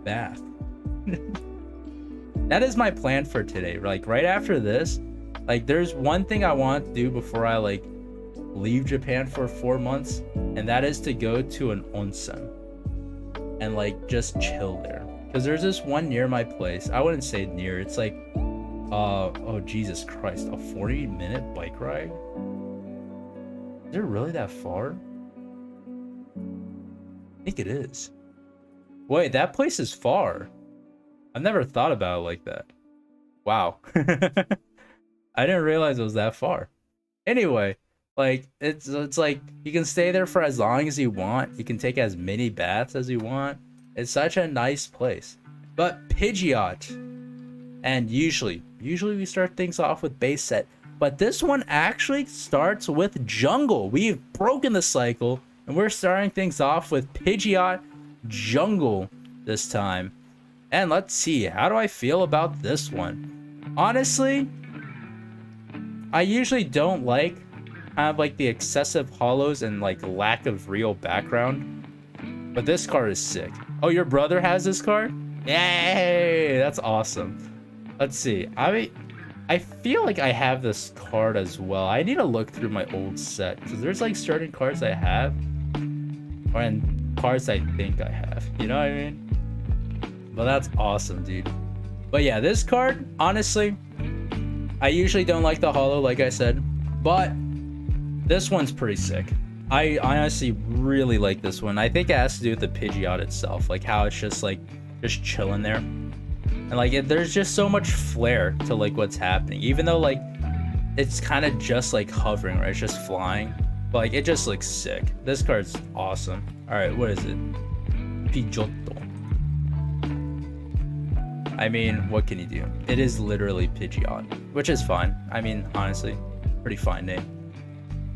bath. That is my plan for today. Like, right after this, like, there's one thing I want to do before I like leave Japan for 4 months, and that is to go to an onsen. and like just chill there. Because there's this one near my place. I wouldn't say near. It's like, oh Jesus Christ, a 40-minute bike ride? Is it really that far? I think it is. Wait, that place is far. I've never thought about it like that. Wow. I didn't realize it was that far. Anyway, like it's like you can stay there for as long as you want. You can take as many baths as you want. It's such a nice place. But Pidgeot, and usually we start things off with base set, but this one actually starts with jungle. We've broken the cycle, and we're starting things off with Pidgeot jungle this time. And let's see, how do I feel about this one? Honestly, I usually don't like the excessive hollows and like lack of real background, but this card is sick. Oh, your brother has this card? Yay, that's awesome. Let's see. I feel like I have this card as well. I need to look through my old set because there's like certain cards I have and cards I think I have. You know what I mean? But that's awesome, dude. But yeah, this card, honestly, I usually don't like the holo, like I said, but this one's pretty sick. I honestly really like this one. I think it has to do with the Pidgeot itself, like how it's just like just chilling there, and like there's just so much flair to like what's happening, even though like it's kind of just like hovering, right? It's just flying, but like it just looks sick. This card's awesome. All right, what is it? Pidgeotto. I mean, what can you do? It is literally Pidgeot, which is fine. I mean, honestly, pretty fine name.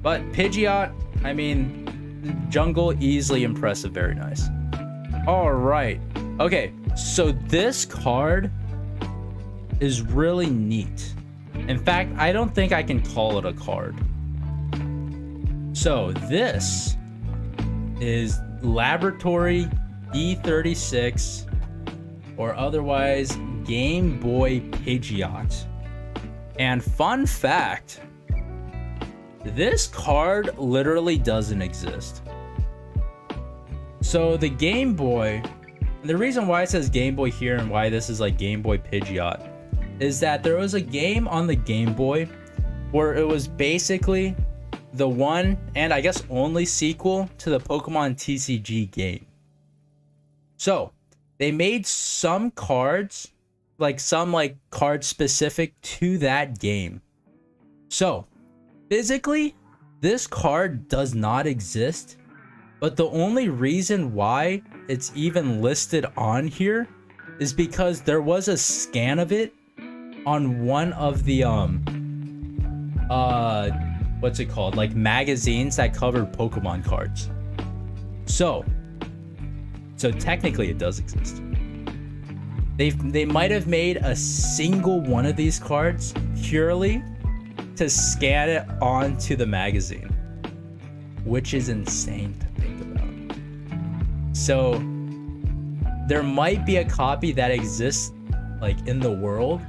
But Pidgeot, I mean, jungle, easily impressive, very nice. All right. Okay, so this card is really neat. In fact, I don't think I can call it a card. So this is Laboratory D36, or otherwise Game Boy Pidgeot. And fun fact, this card literally doesn't exist. So the Game Boy, the reason why it says Game Boy here and why this is like Game Boy Pidgeot is that there was a game on the Game Boy where it was basically the one and I guess only sequel to the Pokemon TCG game. So they made some cards, like some like cards specific to that game. So physically, this card does not exist, but the only reason why it's even listed on here is because there was a scan of it on one of the what's it called, like magazines that covered Pokemon cards. So technically it does exist. They might have made a single one of these cards purely to scan it onto the magazine, which is insane to think about. So there might be a copy that exists like in the world,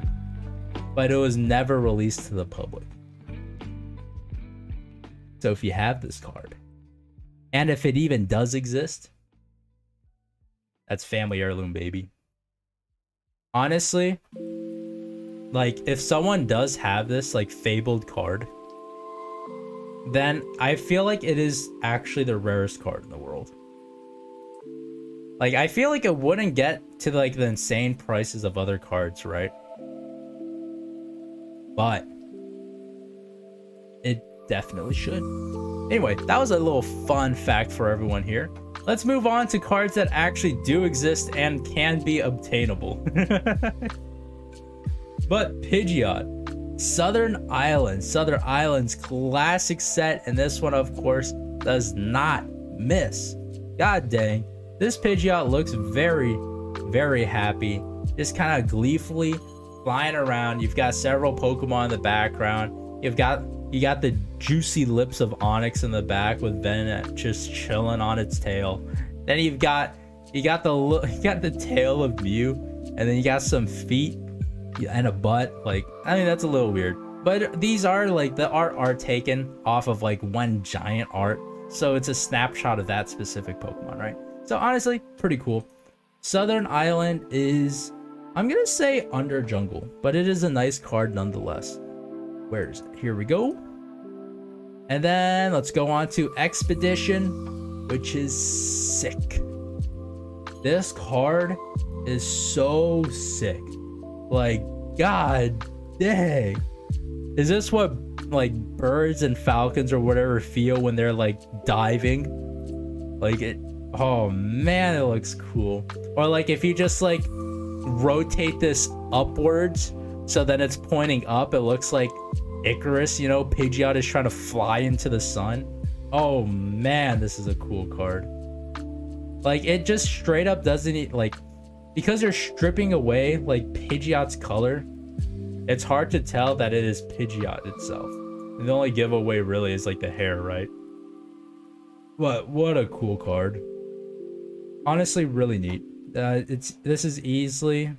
but it was never released to the public. So if you have this card, and if it even does exist, that's family heirloom, baby. Honestly, like if someone does have this like fabled card, then I feel like it is actually the rarest card in the world. Like I feel like it wouldn't get to like the insane prices of other cards, right? But it definitely should. Anyway, that was a little fun fact for everyone here. Let's move on to cards that actually do exist and can be obtainable. But Pidgeot, Southern Islands classic set, and this one of course does not miss. God dang, this Pidgeot looks very, very happy, just kind of gleefully flying around. You've got several Pokemon in the background. You got the juicy lips of Onyx in the back with Venonat just chilling on its tail. Then you got the tail of Mew, and then you got some feet and a butt. Like, I mean, that's a little weird, but these are like the art are taken off of like one giant art, so it's a snapshot of that specific Pokemon, right? So honestly, pretty cool. Southern Island is, I'm gonna say under jungle, but it is a nice card nonetheless. Where is it? Here we go. And then let's go on to Expedition, which is sick. This card is so sick. Like, god dang. Is this what like birds and falcons or whatever feel when they're like diving? Like it, oh man, it looks cool. Or like if you just like rotate this upwards so then it's pointing up, it looks like Icarus, you know, Pidgeot is trying to fly into the sun. Oh man, this is a cool card. Like it just straight up doesn't like, because they're stripping away like Pidgeot's color, it's hard to tell that it is Pidgeot itself. And the only giveaway really is like the hair, right? But what a cool card. Honestly, really neat. This is easily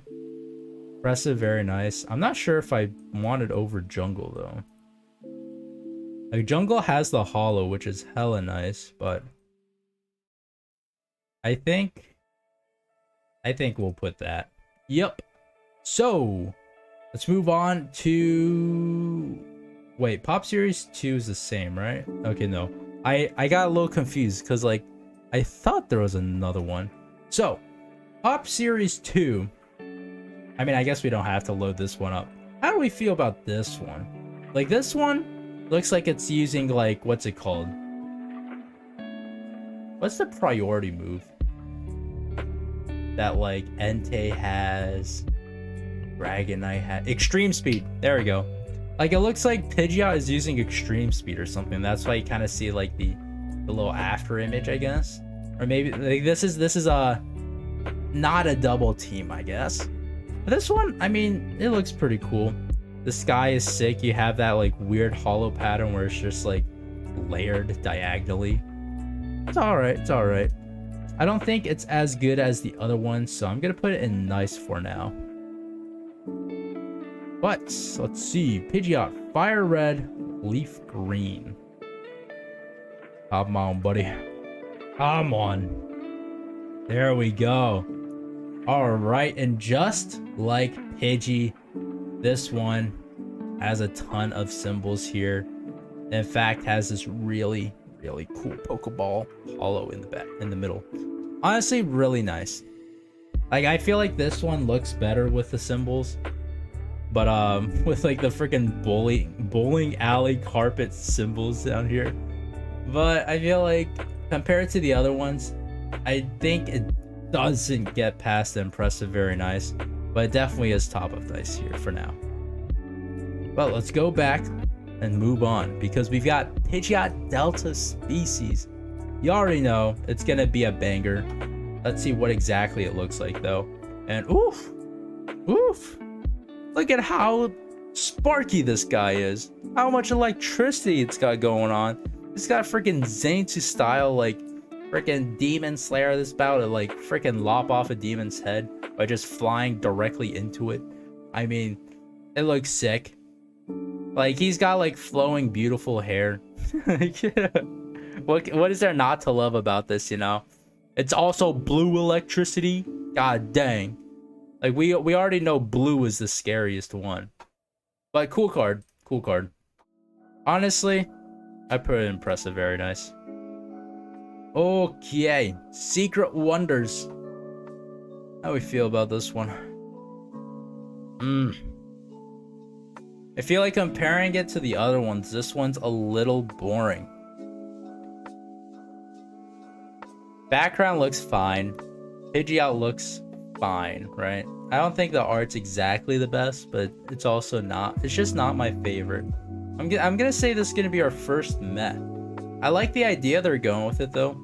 impressive, very nice. I'm not sure if I want it over jungle though. Like jungle has the hollow, which is hella nice, but I think we'll put that. Yep. So let's move on to, wait, Pop Series 2 is the same, right? Okay, no. I got a little confused because like I thought there was another one. So Pop Series 2, I mean, I guess we don't have to load this one up. How do we feel about this one? Like this one looks like it's using like, what's it called? What's the priority move that like Entei has, Dragonite has? Extreme Speed. There we go. Like it looks like Pidgeot is using Extreme Speed or something. That's why you kind of see like the little after image, I guess. Or maybe like this is a not a double team, I guess. But this one, I mean, it looks pretty cool. The sky is sick. You have that like weird hollow pattern where it's just like layered diagonally. It's all right. It's all right. I don't think it's as good as the other one, so I'm gonna put it in nice for now. But let's see, Pidgeot, Fire Red, Leaf Green. Come on, buddy. Come on. There we go. All right, and just like Pidgey, this one has a ton of symbols here. In fact, has this really cool Pokeball hollow in the back, in the middle. Honestly, really nice. Like I feel like this one looks better with the symbols, but with like the freaking bowling alley carpet symbols down here. But I feel like compared to the other ones, I think it doesn't get past the impressive, very nice, but it definitely is top of nice here for now. But let's go back and move on because we've got Pidgeot Delta Species. You already know it's gonna be a banger. Let's see what exactly it looks like though. And oof, look at how sparky this guy is. How much electricity it's got going on. It's got freaking Zaintu style, like freaking Demon Slayer. This about to like freaking lop off a demon's head by just flying directly into it. I mean, it looks sick. Like he's got like flowing beautiful hair. What is there not to love about this, you know? It's also blue electricity. God dang. Like we already know blue is the scariest one. But cool card. Cool card. Honestly, I put it impressive, very nice. Okay, Secret Wonders. How do we feel about this one? I feel like comparing it to the other ones, this one's a little boring. Background looks fine. Pidgeot looks fine, right? I don't think the art's exactly the best, but it's also not. It's just not my favorite. I'm gonna say this is gonna be our first Met. I like the idea they're going with it though,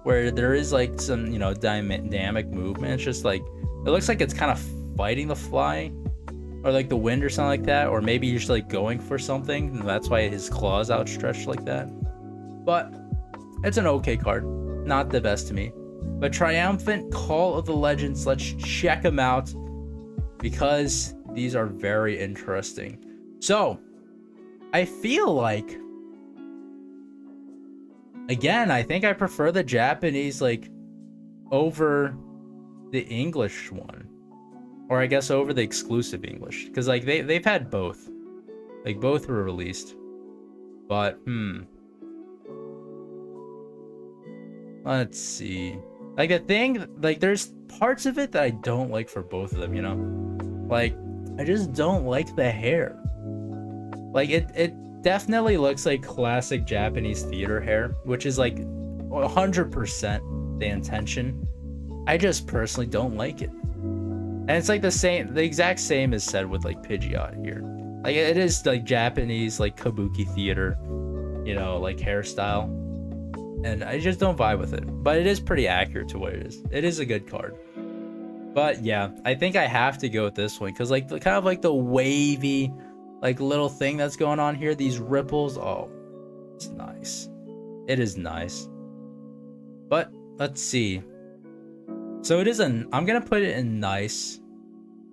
where there is like some, you know, dynamic movement. It's just like, it looks like it's kind of fighting the fly or like the wind or something like that, or maybe you're just like going for something and that's why his claws outstretched like that. But it's an okay card, not the best to me. But Triumphant Call of the Legends, let's check them out because these are very interesting. So I feel like, again, I think I prefer the Japanese like over the English one, or I guess over the exclusive English, because like they've had both, like both were released, but let's see. Like the thing, like there's parts of it that I don't like for both of them, you know, like I just don't like the hair. Like it definitely looks like classic Japanese theater hair, which is like 100% the intention. I just personally don't like it. And it's like the exact same is said with like Pidgeot here. Like it is like Japanese like kabuki theater, you know, like hairstyle. And I just don't vibe with it. But it is pretty accurate to what it is. It is a good card. But yeah, I think I have to go with this one because like the kind of like the wavy like little thing that's going on here, these ripples. Oh, it's nice. It is nice. But let's see. So it is I'm gonna put it in nice,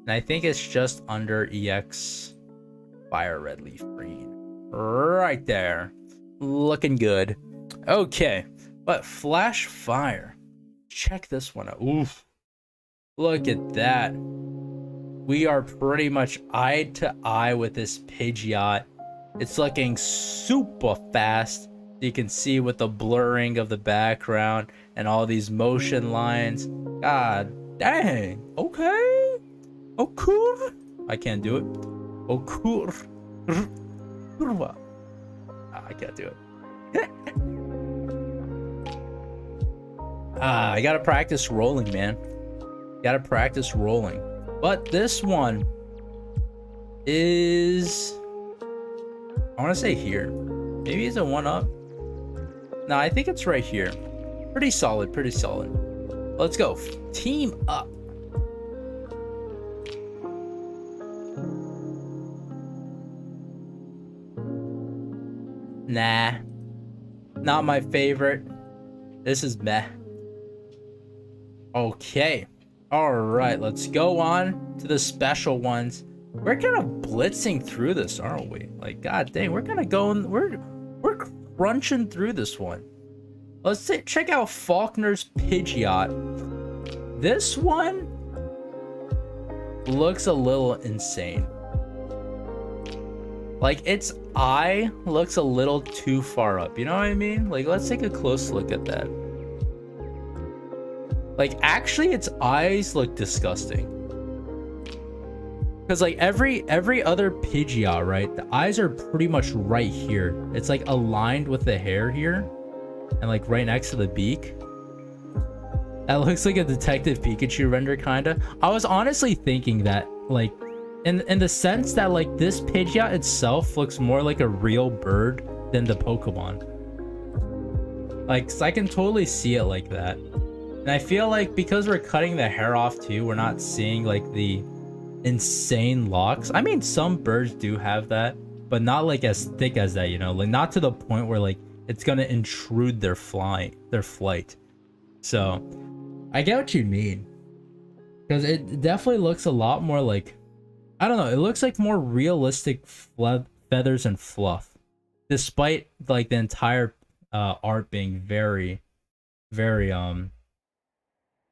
and I think it's just under EX Fire Red Leaf Green. Right there. Looking good. Okay, but Flash Fire. Check this one out. Oof. Look at that. We are pretty much eye to eye with this Pidgeot. It's looking super fast. You can see with the blurring of the background and all these motion lines. God dang. Okay. Oh, cool. I can't do it. Oh, cool. I can't do it. I gotta practice rolling, man. Gotta practice rolling. But this one is, I want to say here. Maybe it's a 1-up. No, I think it's right here. Pretty solid, pretty solid. Let's go. Team up. Nah. Not my favorite. This is meh. Okay. Alright, let's go on to the special ones. We're kind of blitzing through this, aren't we? Like, god dang, we're kind of going, we're crunching through this one. Let's check out Faulkner's Pidgeot. This one looks a little insane. Like, its eye looks a little too far up, you know what I mean? Like, let's take a close look at that. Like, actually, its eyes look disgusting. Because, like, every other Pidgeot, right? The eyes are pretty much right here. It's, like, aligned with the hair here. And, like, right next to the beak. That looks like a Detective Pikachu render, kinda. I was honestly thinking that, like, in the sense that, like, this Pidgeot itself looks more like a real bird than the Pokemon. Like, so I can totally see it like that. And I feel like because we're cutting the hair off too, we're not seeing like the insane locks. I mean, some birds do have that, but not like as thick as that, you know, like not to the point where like it's gonna intrude their flight. So I get what you mean, because it definitely looks a lot more like, I don't know, it looks like more realistic feathers and fluff, despite like the entire art being very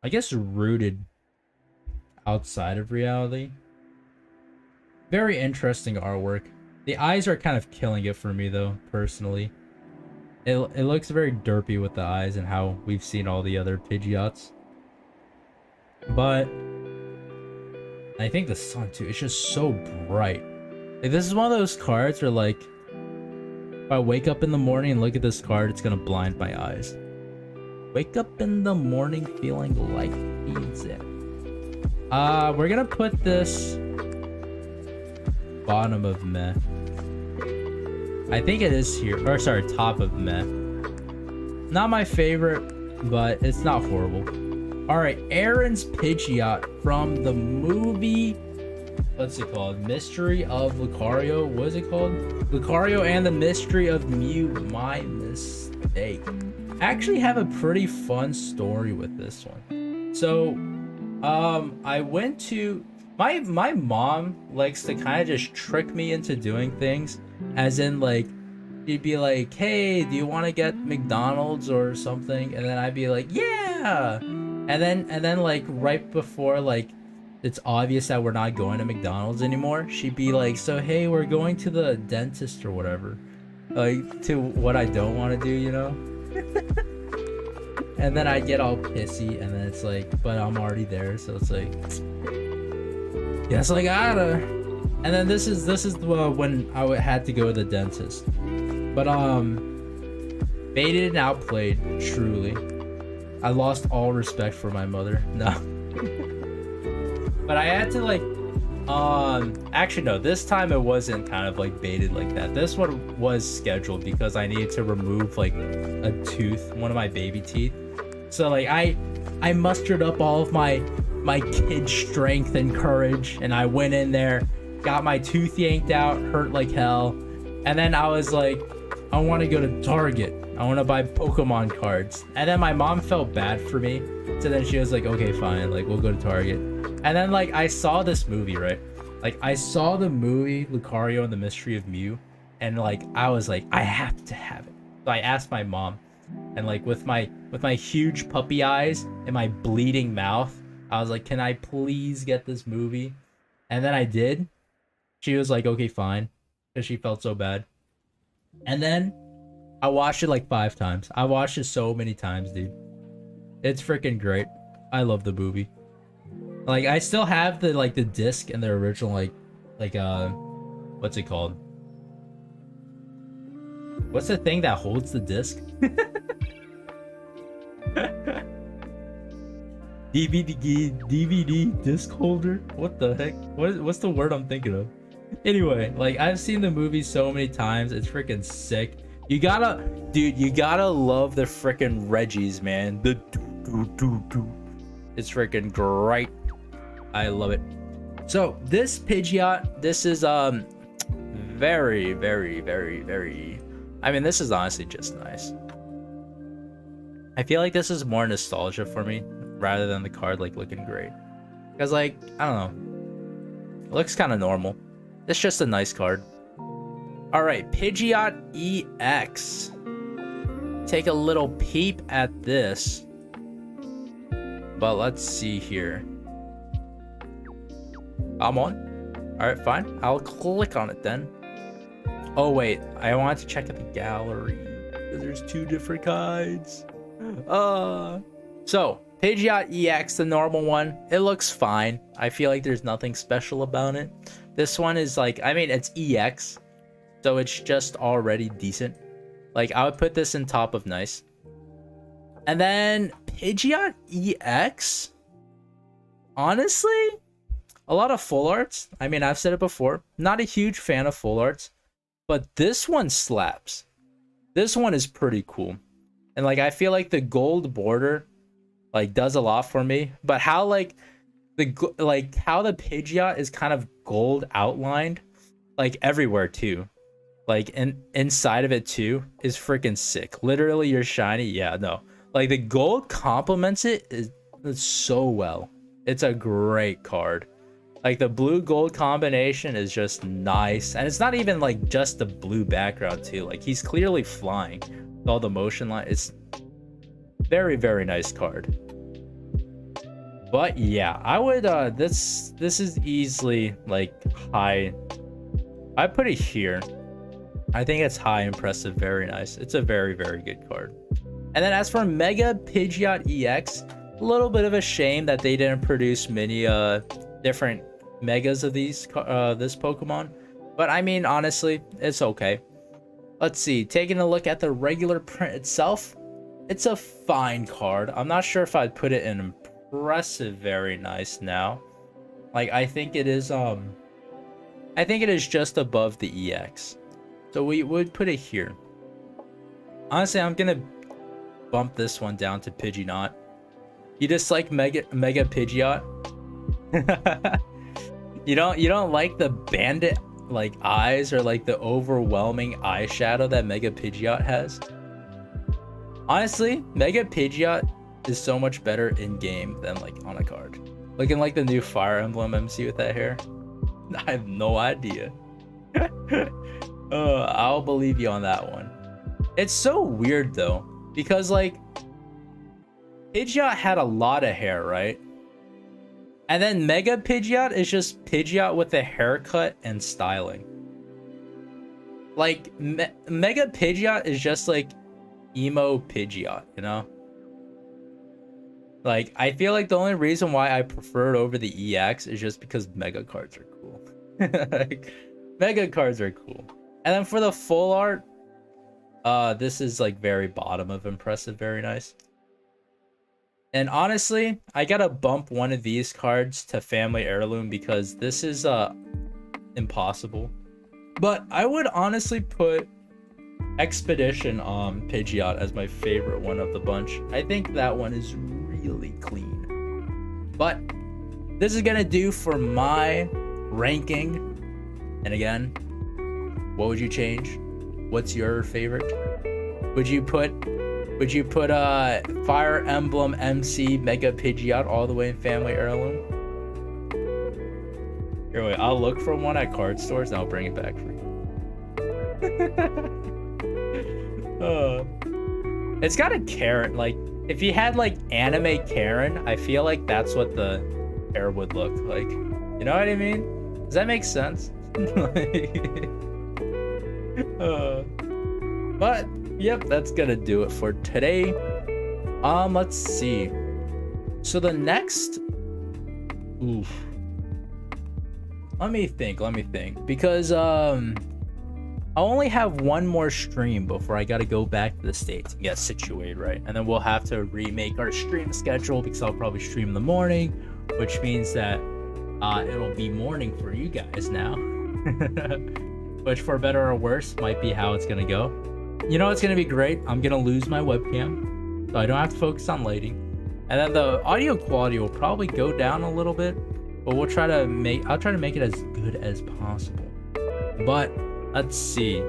I guess rooted outside of reality. Very interesting artwork. The eyes are kind of killing it for me though, personally. It looks very derpy with the eyes and how we've seen all the other Pidgeots. But I think the sun too, it's just so bright. Like, this is one of those cards where like, if I wake up in the morning and look at this card, it's gonna blind my eyes. Wake up in the morning feeling like pizza. We're gonna put this bottom of meh. I think it is here, or sorry, top of meh. Not my favorite, but it's not horrible. All right, Aaron's Pidgeot from the movie. What's it called? Mystery of Lucario. What is it called? Lucario and the Mystery of Mew. My mistake. I actually have a pretty fun story with this one. So, I went to my mom likes to kind of just trick me into doing things, as in like she'd be like, "Hey, do you want to get McDonald's or something?" And then I'd be like, "Yeah." And then like right before like it's obvious that we're not going to McDonald's anymore, she'd be like, so hey, we're going to the dentist or whatever. Like to what I don't want to do, you know? And then I get all pissy, and then it's like, but I'm already there, so it's like, guess I gotta. And then this is when I had to go to the dentist, but baited and outplayed, truly. I lost all respect for my mother. No. But I had to like, actually no, this time it wasn't kind of like baited like that. This one was scheduled because I needed to remove like a tooth, one of my baby teeth. So like I mustered up all of my kid strength and courage, and I went in there, got my tooth yanked out, hurt like hell, and then I was like, I want to go to Target. I want to buy Pokemon cards. And then my mom felt bad for me, so then she was like, okay, fine, like we'll go to Target. And then like I saw this movie, right? Like I saw the movie Lucario and the Mystery of Mew, and like I was like, I have to have it. So I asked my mom, and like with my huge puppy eyes and my bleeding mouth, I was like, can I please get this movie? And then I did. She was like, okay, fine, because she felt so bad. And then I watched it like 5 times. I watched it so many times, dude. It's freaking great. I love the movie. Like I still have the like the disc and the original like what's it called? What's the thing that holds the disc? DVD disc holder? What the heck? What's the word I'm thinking of? Anyway, like I've seen the movie so many times. It's freaking sick. You gotta love the freaking Reggies, man. The do. It's freaking great. I love it. So this Pidgeot, this is very, very, very, very. I mean, this is honestly just nice. I feel like this is more nostalgia for me rather than the card like looking great. Because like, I don't know. It looks kind of normal. It's just a nice card. Alright, Pidgeot EX. Take a little peep at this. But let's see here. I'm on. Alright, fine. I'll click on it then. Oh wait, I wanted to check out the gallery. There's 2 different kinds. So Pidgeot EX, the normal one, it looks fine. I feel like there's nothing special about it. This one is like, I mean, it's EX, so it's just already decent. Like I would put this in top of nice. And then Pidgeot EX, honestly, a lot of full arts. I mean, I've said it before, not a huge fan of full arts, but this one slaps. This one is pretty cool. And like I feel like the gold border like does a lot for me, but how like how the Pidgeot is kind of gold outlined like everywhere too, like inside of it too, is freaking sick. Literally you're shiny. Yeah, no, like the gold complements it so well. It's a great card. Like the blue gold combination is just nice, and it's not even like just the blue background too. Like he's clearly flying with all the motion line. It's very, very nice card. But yeah, I would this is easily like high. I put it here. I think it's high, impressive, very nice. It's a very, very good card. And then as for Mega Pidgeot EX, a little bit of a shame that they didn't produce many different megas of these this Pokemon. But I mean, honestly, it's okay. Let's see, taking a look at the regular print itself, it's a fine card. I'm not sure if I'd put it in impressive, very nice now. Like I think it is just above the EX. So we would put it here. Honestly, I'm gonna bump this one down to Pidgeot. You dislike Mega Pidgeot? You don't like the bandit like eyes or like the overwhelming eyeshadow that Mega Pidgeot has? Honestly, Mega Pidgeot is so much better in game than like on a card. Looking like the new Fire Emblem MC with that hair. I have no idea. I'll believe you on that one. It's so weird though, because like Pidgeot had a lot of hair, right? And then Mega Pidgeot is just Pidgeot with a haircut and styling. Like, Mega Pidgeot is just like emo Pidgeot, you know? Like, I feel like the only reason why I prefer it over the EX is just because Mega cards are cool. Like, Mega cards are cool. And then for the full art, this is like very bottom of impressive, very nice. And honestly, I gotta bump one of these cards to family heirloom because this is impossible. But I would honestly put Expedition Pidgeot as my favorite one of the bunch. I think that one is really clean. But this is gonna do for my ranking. And again, what would you change? What's your favorite? Would you put Fire Emblem MC Mega Pidgeot all the way in family heirloom? Here, wait, I'll look for one at card stores and I'll bring it back for you. It's got a Karen. Like, if you had like anime Karen, I feel like that's what the hair would look like. You know what I mean? Does that make sense? But yep, that's gonna do it for today. Let's see. So the next, let me think, because I only have one more stream before I gotta go back to the States and get situated, right? And then we'll have to remake our stream schedule because I'll probably stream in the morning, which means that it'll be morning for you guys now. Which, for better or worse, might be how it's gonna go. You know, it's gonna be great. I'm gonna lose my webcam, so I don't have to focus on lighting, and then the audio quality will probably go down a little bit, but I'll try to make it as good as possible. But let's see,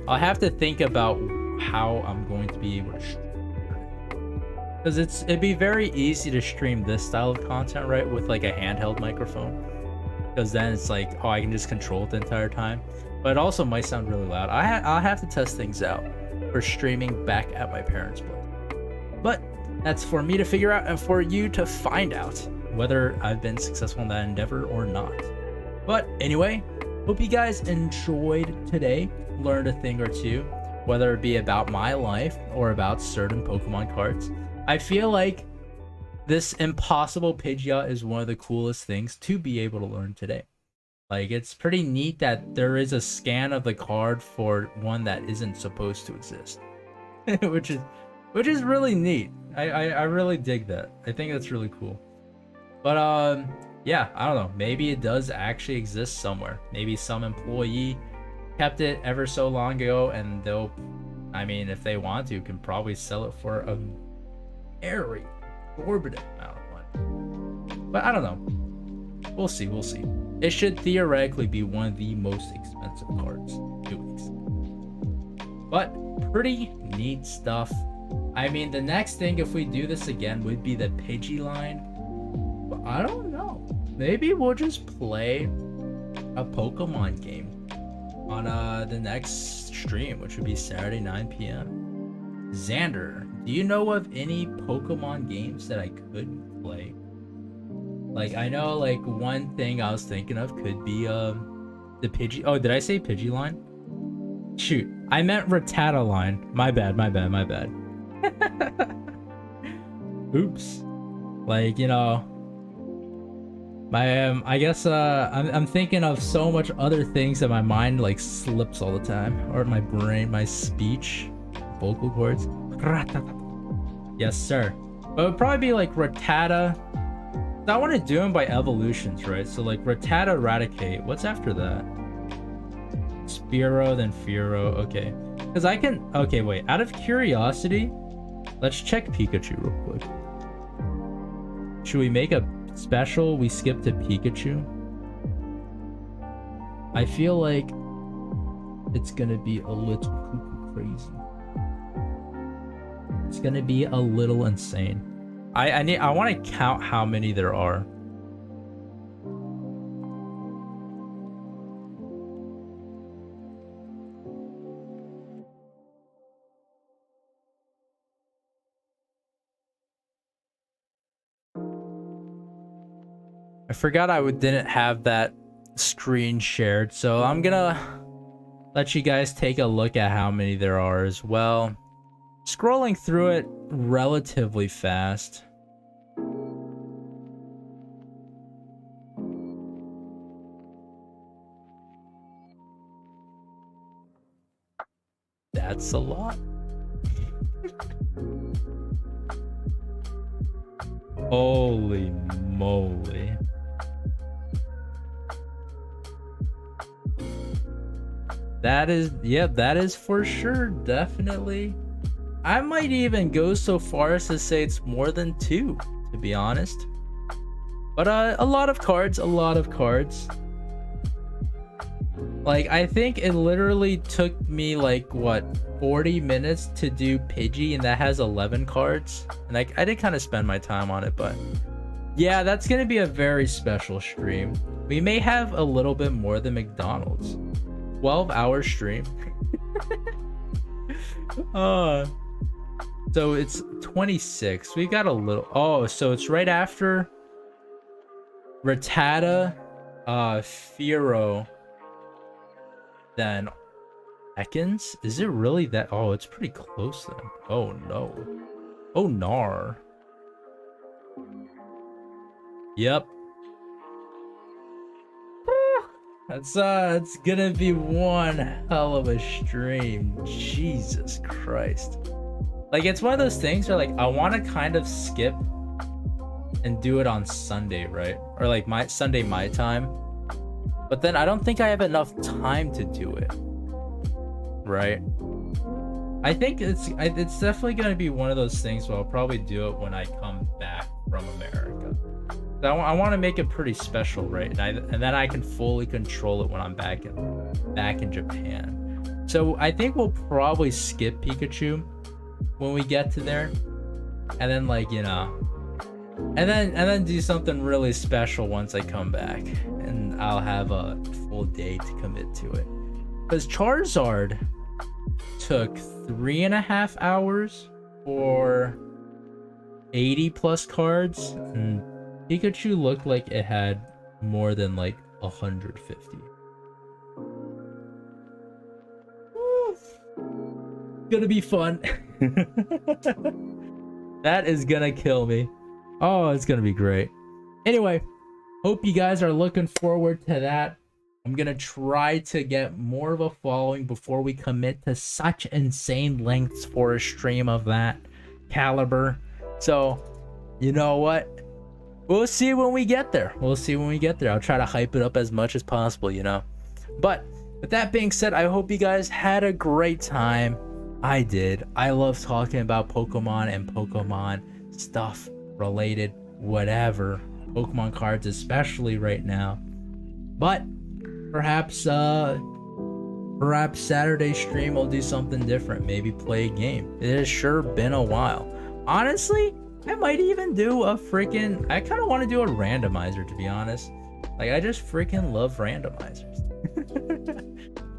I'll have to think about how I'm going to be able to stream, because it'd be very easy to stream this style of content, right, with like a handheld microphone, because then it's like, oh, I can just control it the entire time. But it also might sound really loud. I'll have to test things out for streaming back at my parents' place. But that's for me to figure out and for you to find out whether I've been successful in that endeavor or not. But anyway, hope you guys enjoyed today, learned a thing or two, whether it be about my life or about certain Pokemon cards. I feel like this Impossible Pidgeot is one of the coolest things to be able to learn today. Like, it's pretty neat that there is a scan of the card for one that isn't supposed to exist. which is really neat. I really dig that. I think that's really cool. But yeah, I don't know. Maybe it does actually exist somewhere. Maybe some employee kept it ever so long ago, and they'll, I mean, if they want to, can probably sell it for a very exorbitant amount of money. But I don't know. We'll see. It should theoretically be one of the most expensive cards to exist. But pretty neat stuff. I mean, the next thing, if we do this again, would be the Pidgey line. But I don't know. Maybe we'll just play a Pokemon game on the next stream, which would be Saturday 9 p.m. Xander, do you know of any Pokemon games that I could play? Like, I know, like, one thing I was thinking of could be the Pidgey. Oh, did I say Pidgey line? Shoot, I meant Rattata line. My bad. Oops. Like, you know, my I guess I'm thinking of so much other things that my mind like slips all the time, or my brain, my speech, vocal cords. Yes, sir. But it would probably be like Rattata. I want to do them by evolutions, right? So like Rattata, Raticate. What's after that? Spearow, then Fearow. Okay. Because I can... Okay, wait. Out of curiosity, let's check Pikachu real quick. Should we make a special? We skip to Pikachu? I feel like it's going to be a little cuckoo crazy. It's going to be a little insane. I want to count how many there are. I forgot didn't have that screen shared, so I'm gonna let you guys take a look at how many there are as well. Scrolling through it relatively fast. That's a lot. Holy moly. That is, yeah, that is for sure, definitely. I might even go so far as to say it's more than 2, to be honest. But a lot of cards, a lot of cards. Like, I think it literally took me, like, what, 40 minutes to do Pidgey, and that has 11 cards. And I did kind of spend my time on it, but yeah, that's going to be a very special stream. We may have a little bit more than McDonald's. 12-hour stream. So it's 26. We got a little... Oh, so it's right after Rattata, Fearow, then Ekans? Is it really that? Oh, it's pretty close then. Oh no. Oh nar. Yep. It's gonna be one hell of a stream. Jesus Christ. Like, it's one of those things where, like, I want to kind of skip and do it on Sunday, right? Or like my Sunday my time. But then I don't think I have enough time to do it. Right? I think it's definitely gonna be one of those things where I'll probably do it when I come back from America. I want to make it pretty special, right? And then I can fully control it when I'm back in Japan. So I think we'll probably skip Pikachu when we get to there, and then, like, you know, and then do something really special once I come back, and I'll have a full day to commit to it. Because Charizard took 3.5 hours for 80 plus cards, and Pikachu looked like it had more than like 150. Gonna be fun. That is gonna kill me. Oh, it's gonna be great. Anyway, hope you guys are looking forward to that. I'm gonna try to get more of a following before we commit to such insane lengths for a stream of that caliber. So, you know what? We'll see when we get there. We'll see when we get there. I'll try to hype it up as much as possible, you know. But with that being said, I hope you guys had a great time. I did. I love talking about Pokemon and Pokemon stuff related, whatever. Pokemon cards especially right now. But perhaps Saturday stream will do something different. Maybe play a game. It has sure been a while. Honestly, I might even do a freaking... I kind of want to do a randomizer, to be honest. Like, I just freaking love randomizers.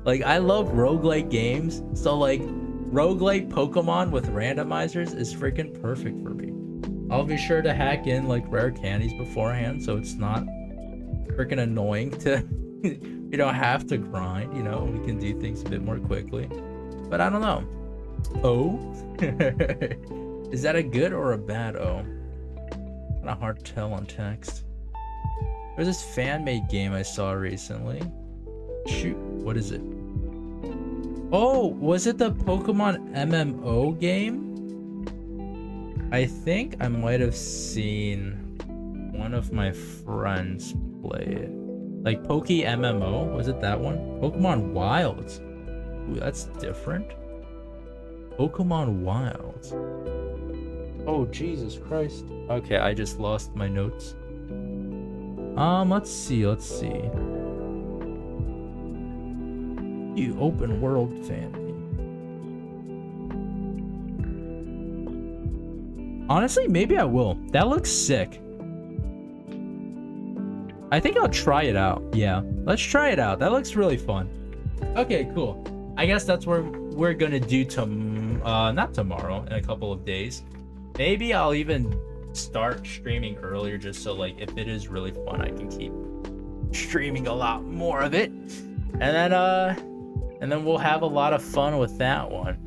Like, I love roguelike games. So, like, roguelike Pokemon with randomizers is freaking perfect for me. I'll be sure to hack in, like, rare candies beforehand, so it's not freaking annoying to... you don't have to grind, you know? We can do things a bit more quickly. But I don't know. Oh? Is that a good or a bad O? Kind of hard to tell on text. There's this fan-made game I saw recently. Shoot, what is it? Oh, was it the Pokemon MMO game? I think I might have seen one of my friends play it. Like Poke MMO, was it that one? Pokemon Wilds. Ooh, that's different. Pokemon Wilds. Oh, Jesus Christ. Okay, I just lost my notes. Let's see. You open world fan. Honestly, maybe I will. That looks sick. I think I'll try it out. Yeah, let's try it out. That looks really fun. Okay, cool. I guess that's where we're gonna do not tomorrow, in a couple of days. Maybe I'll even start streaming earlier, just so like if it is really fun, I can keep streaming a lot more of it. And then we'll have a lot of fun with that one.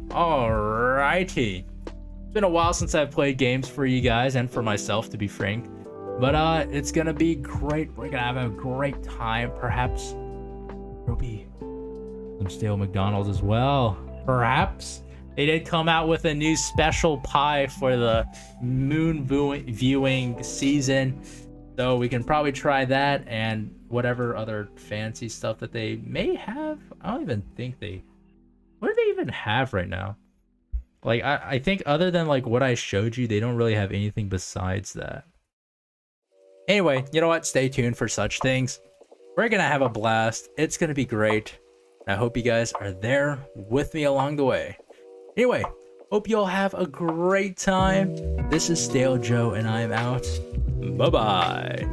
Alrighty. It's been a while since I've played games for you guys and for myself, to be frank. But it's gonna be great. We're gonna have a great time. Perhaps there'll be some stale McDonald's as well. Perhaps. They did come out with a new special pie for the moon viewing season. So we can probably try that and whatever other fancy stuff that they may have. I don't even think they... What do they even have right now? Like, I think other than like what I showed you, they don't really have anything besides that. Anyway, you know what? Stay tuned for such things. We're gonna have a blast. It's gonna be great. I hope you guys are there with me along the way. Anyway, hope you all have a great time. This is Stale Joe, and I'm out. Bye-bye.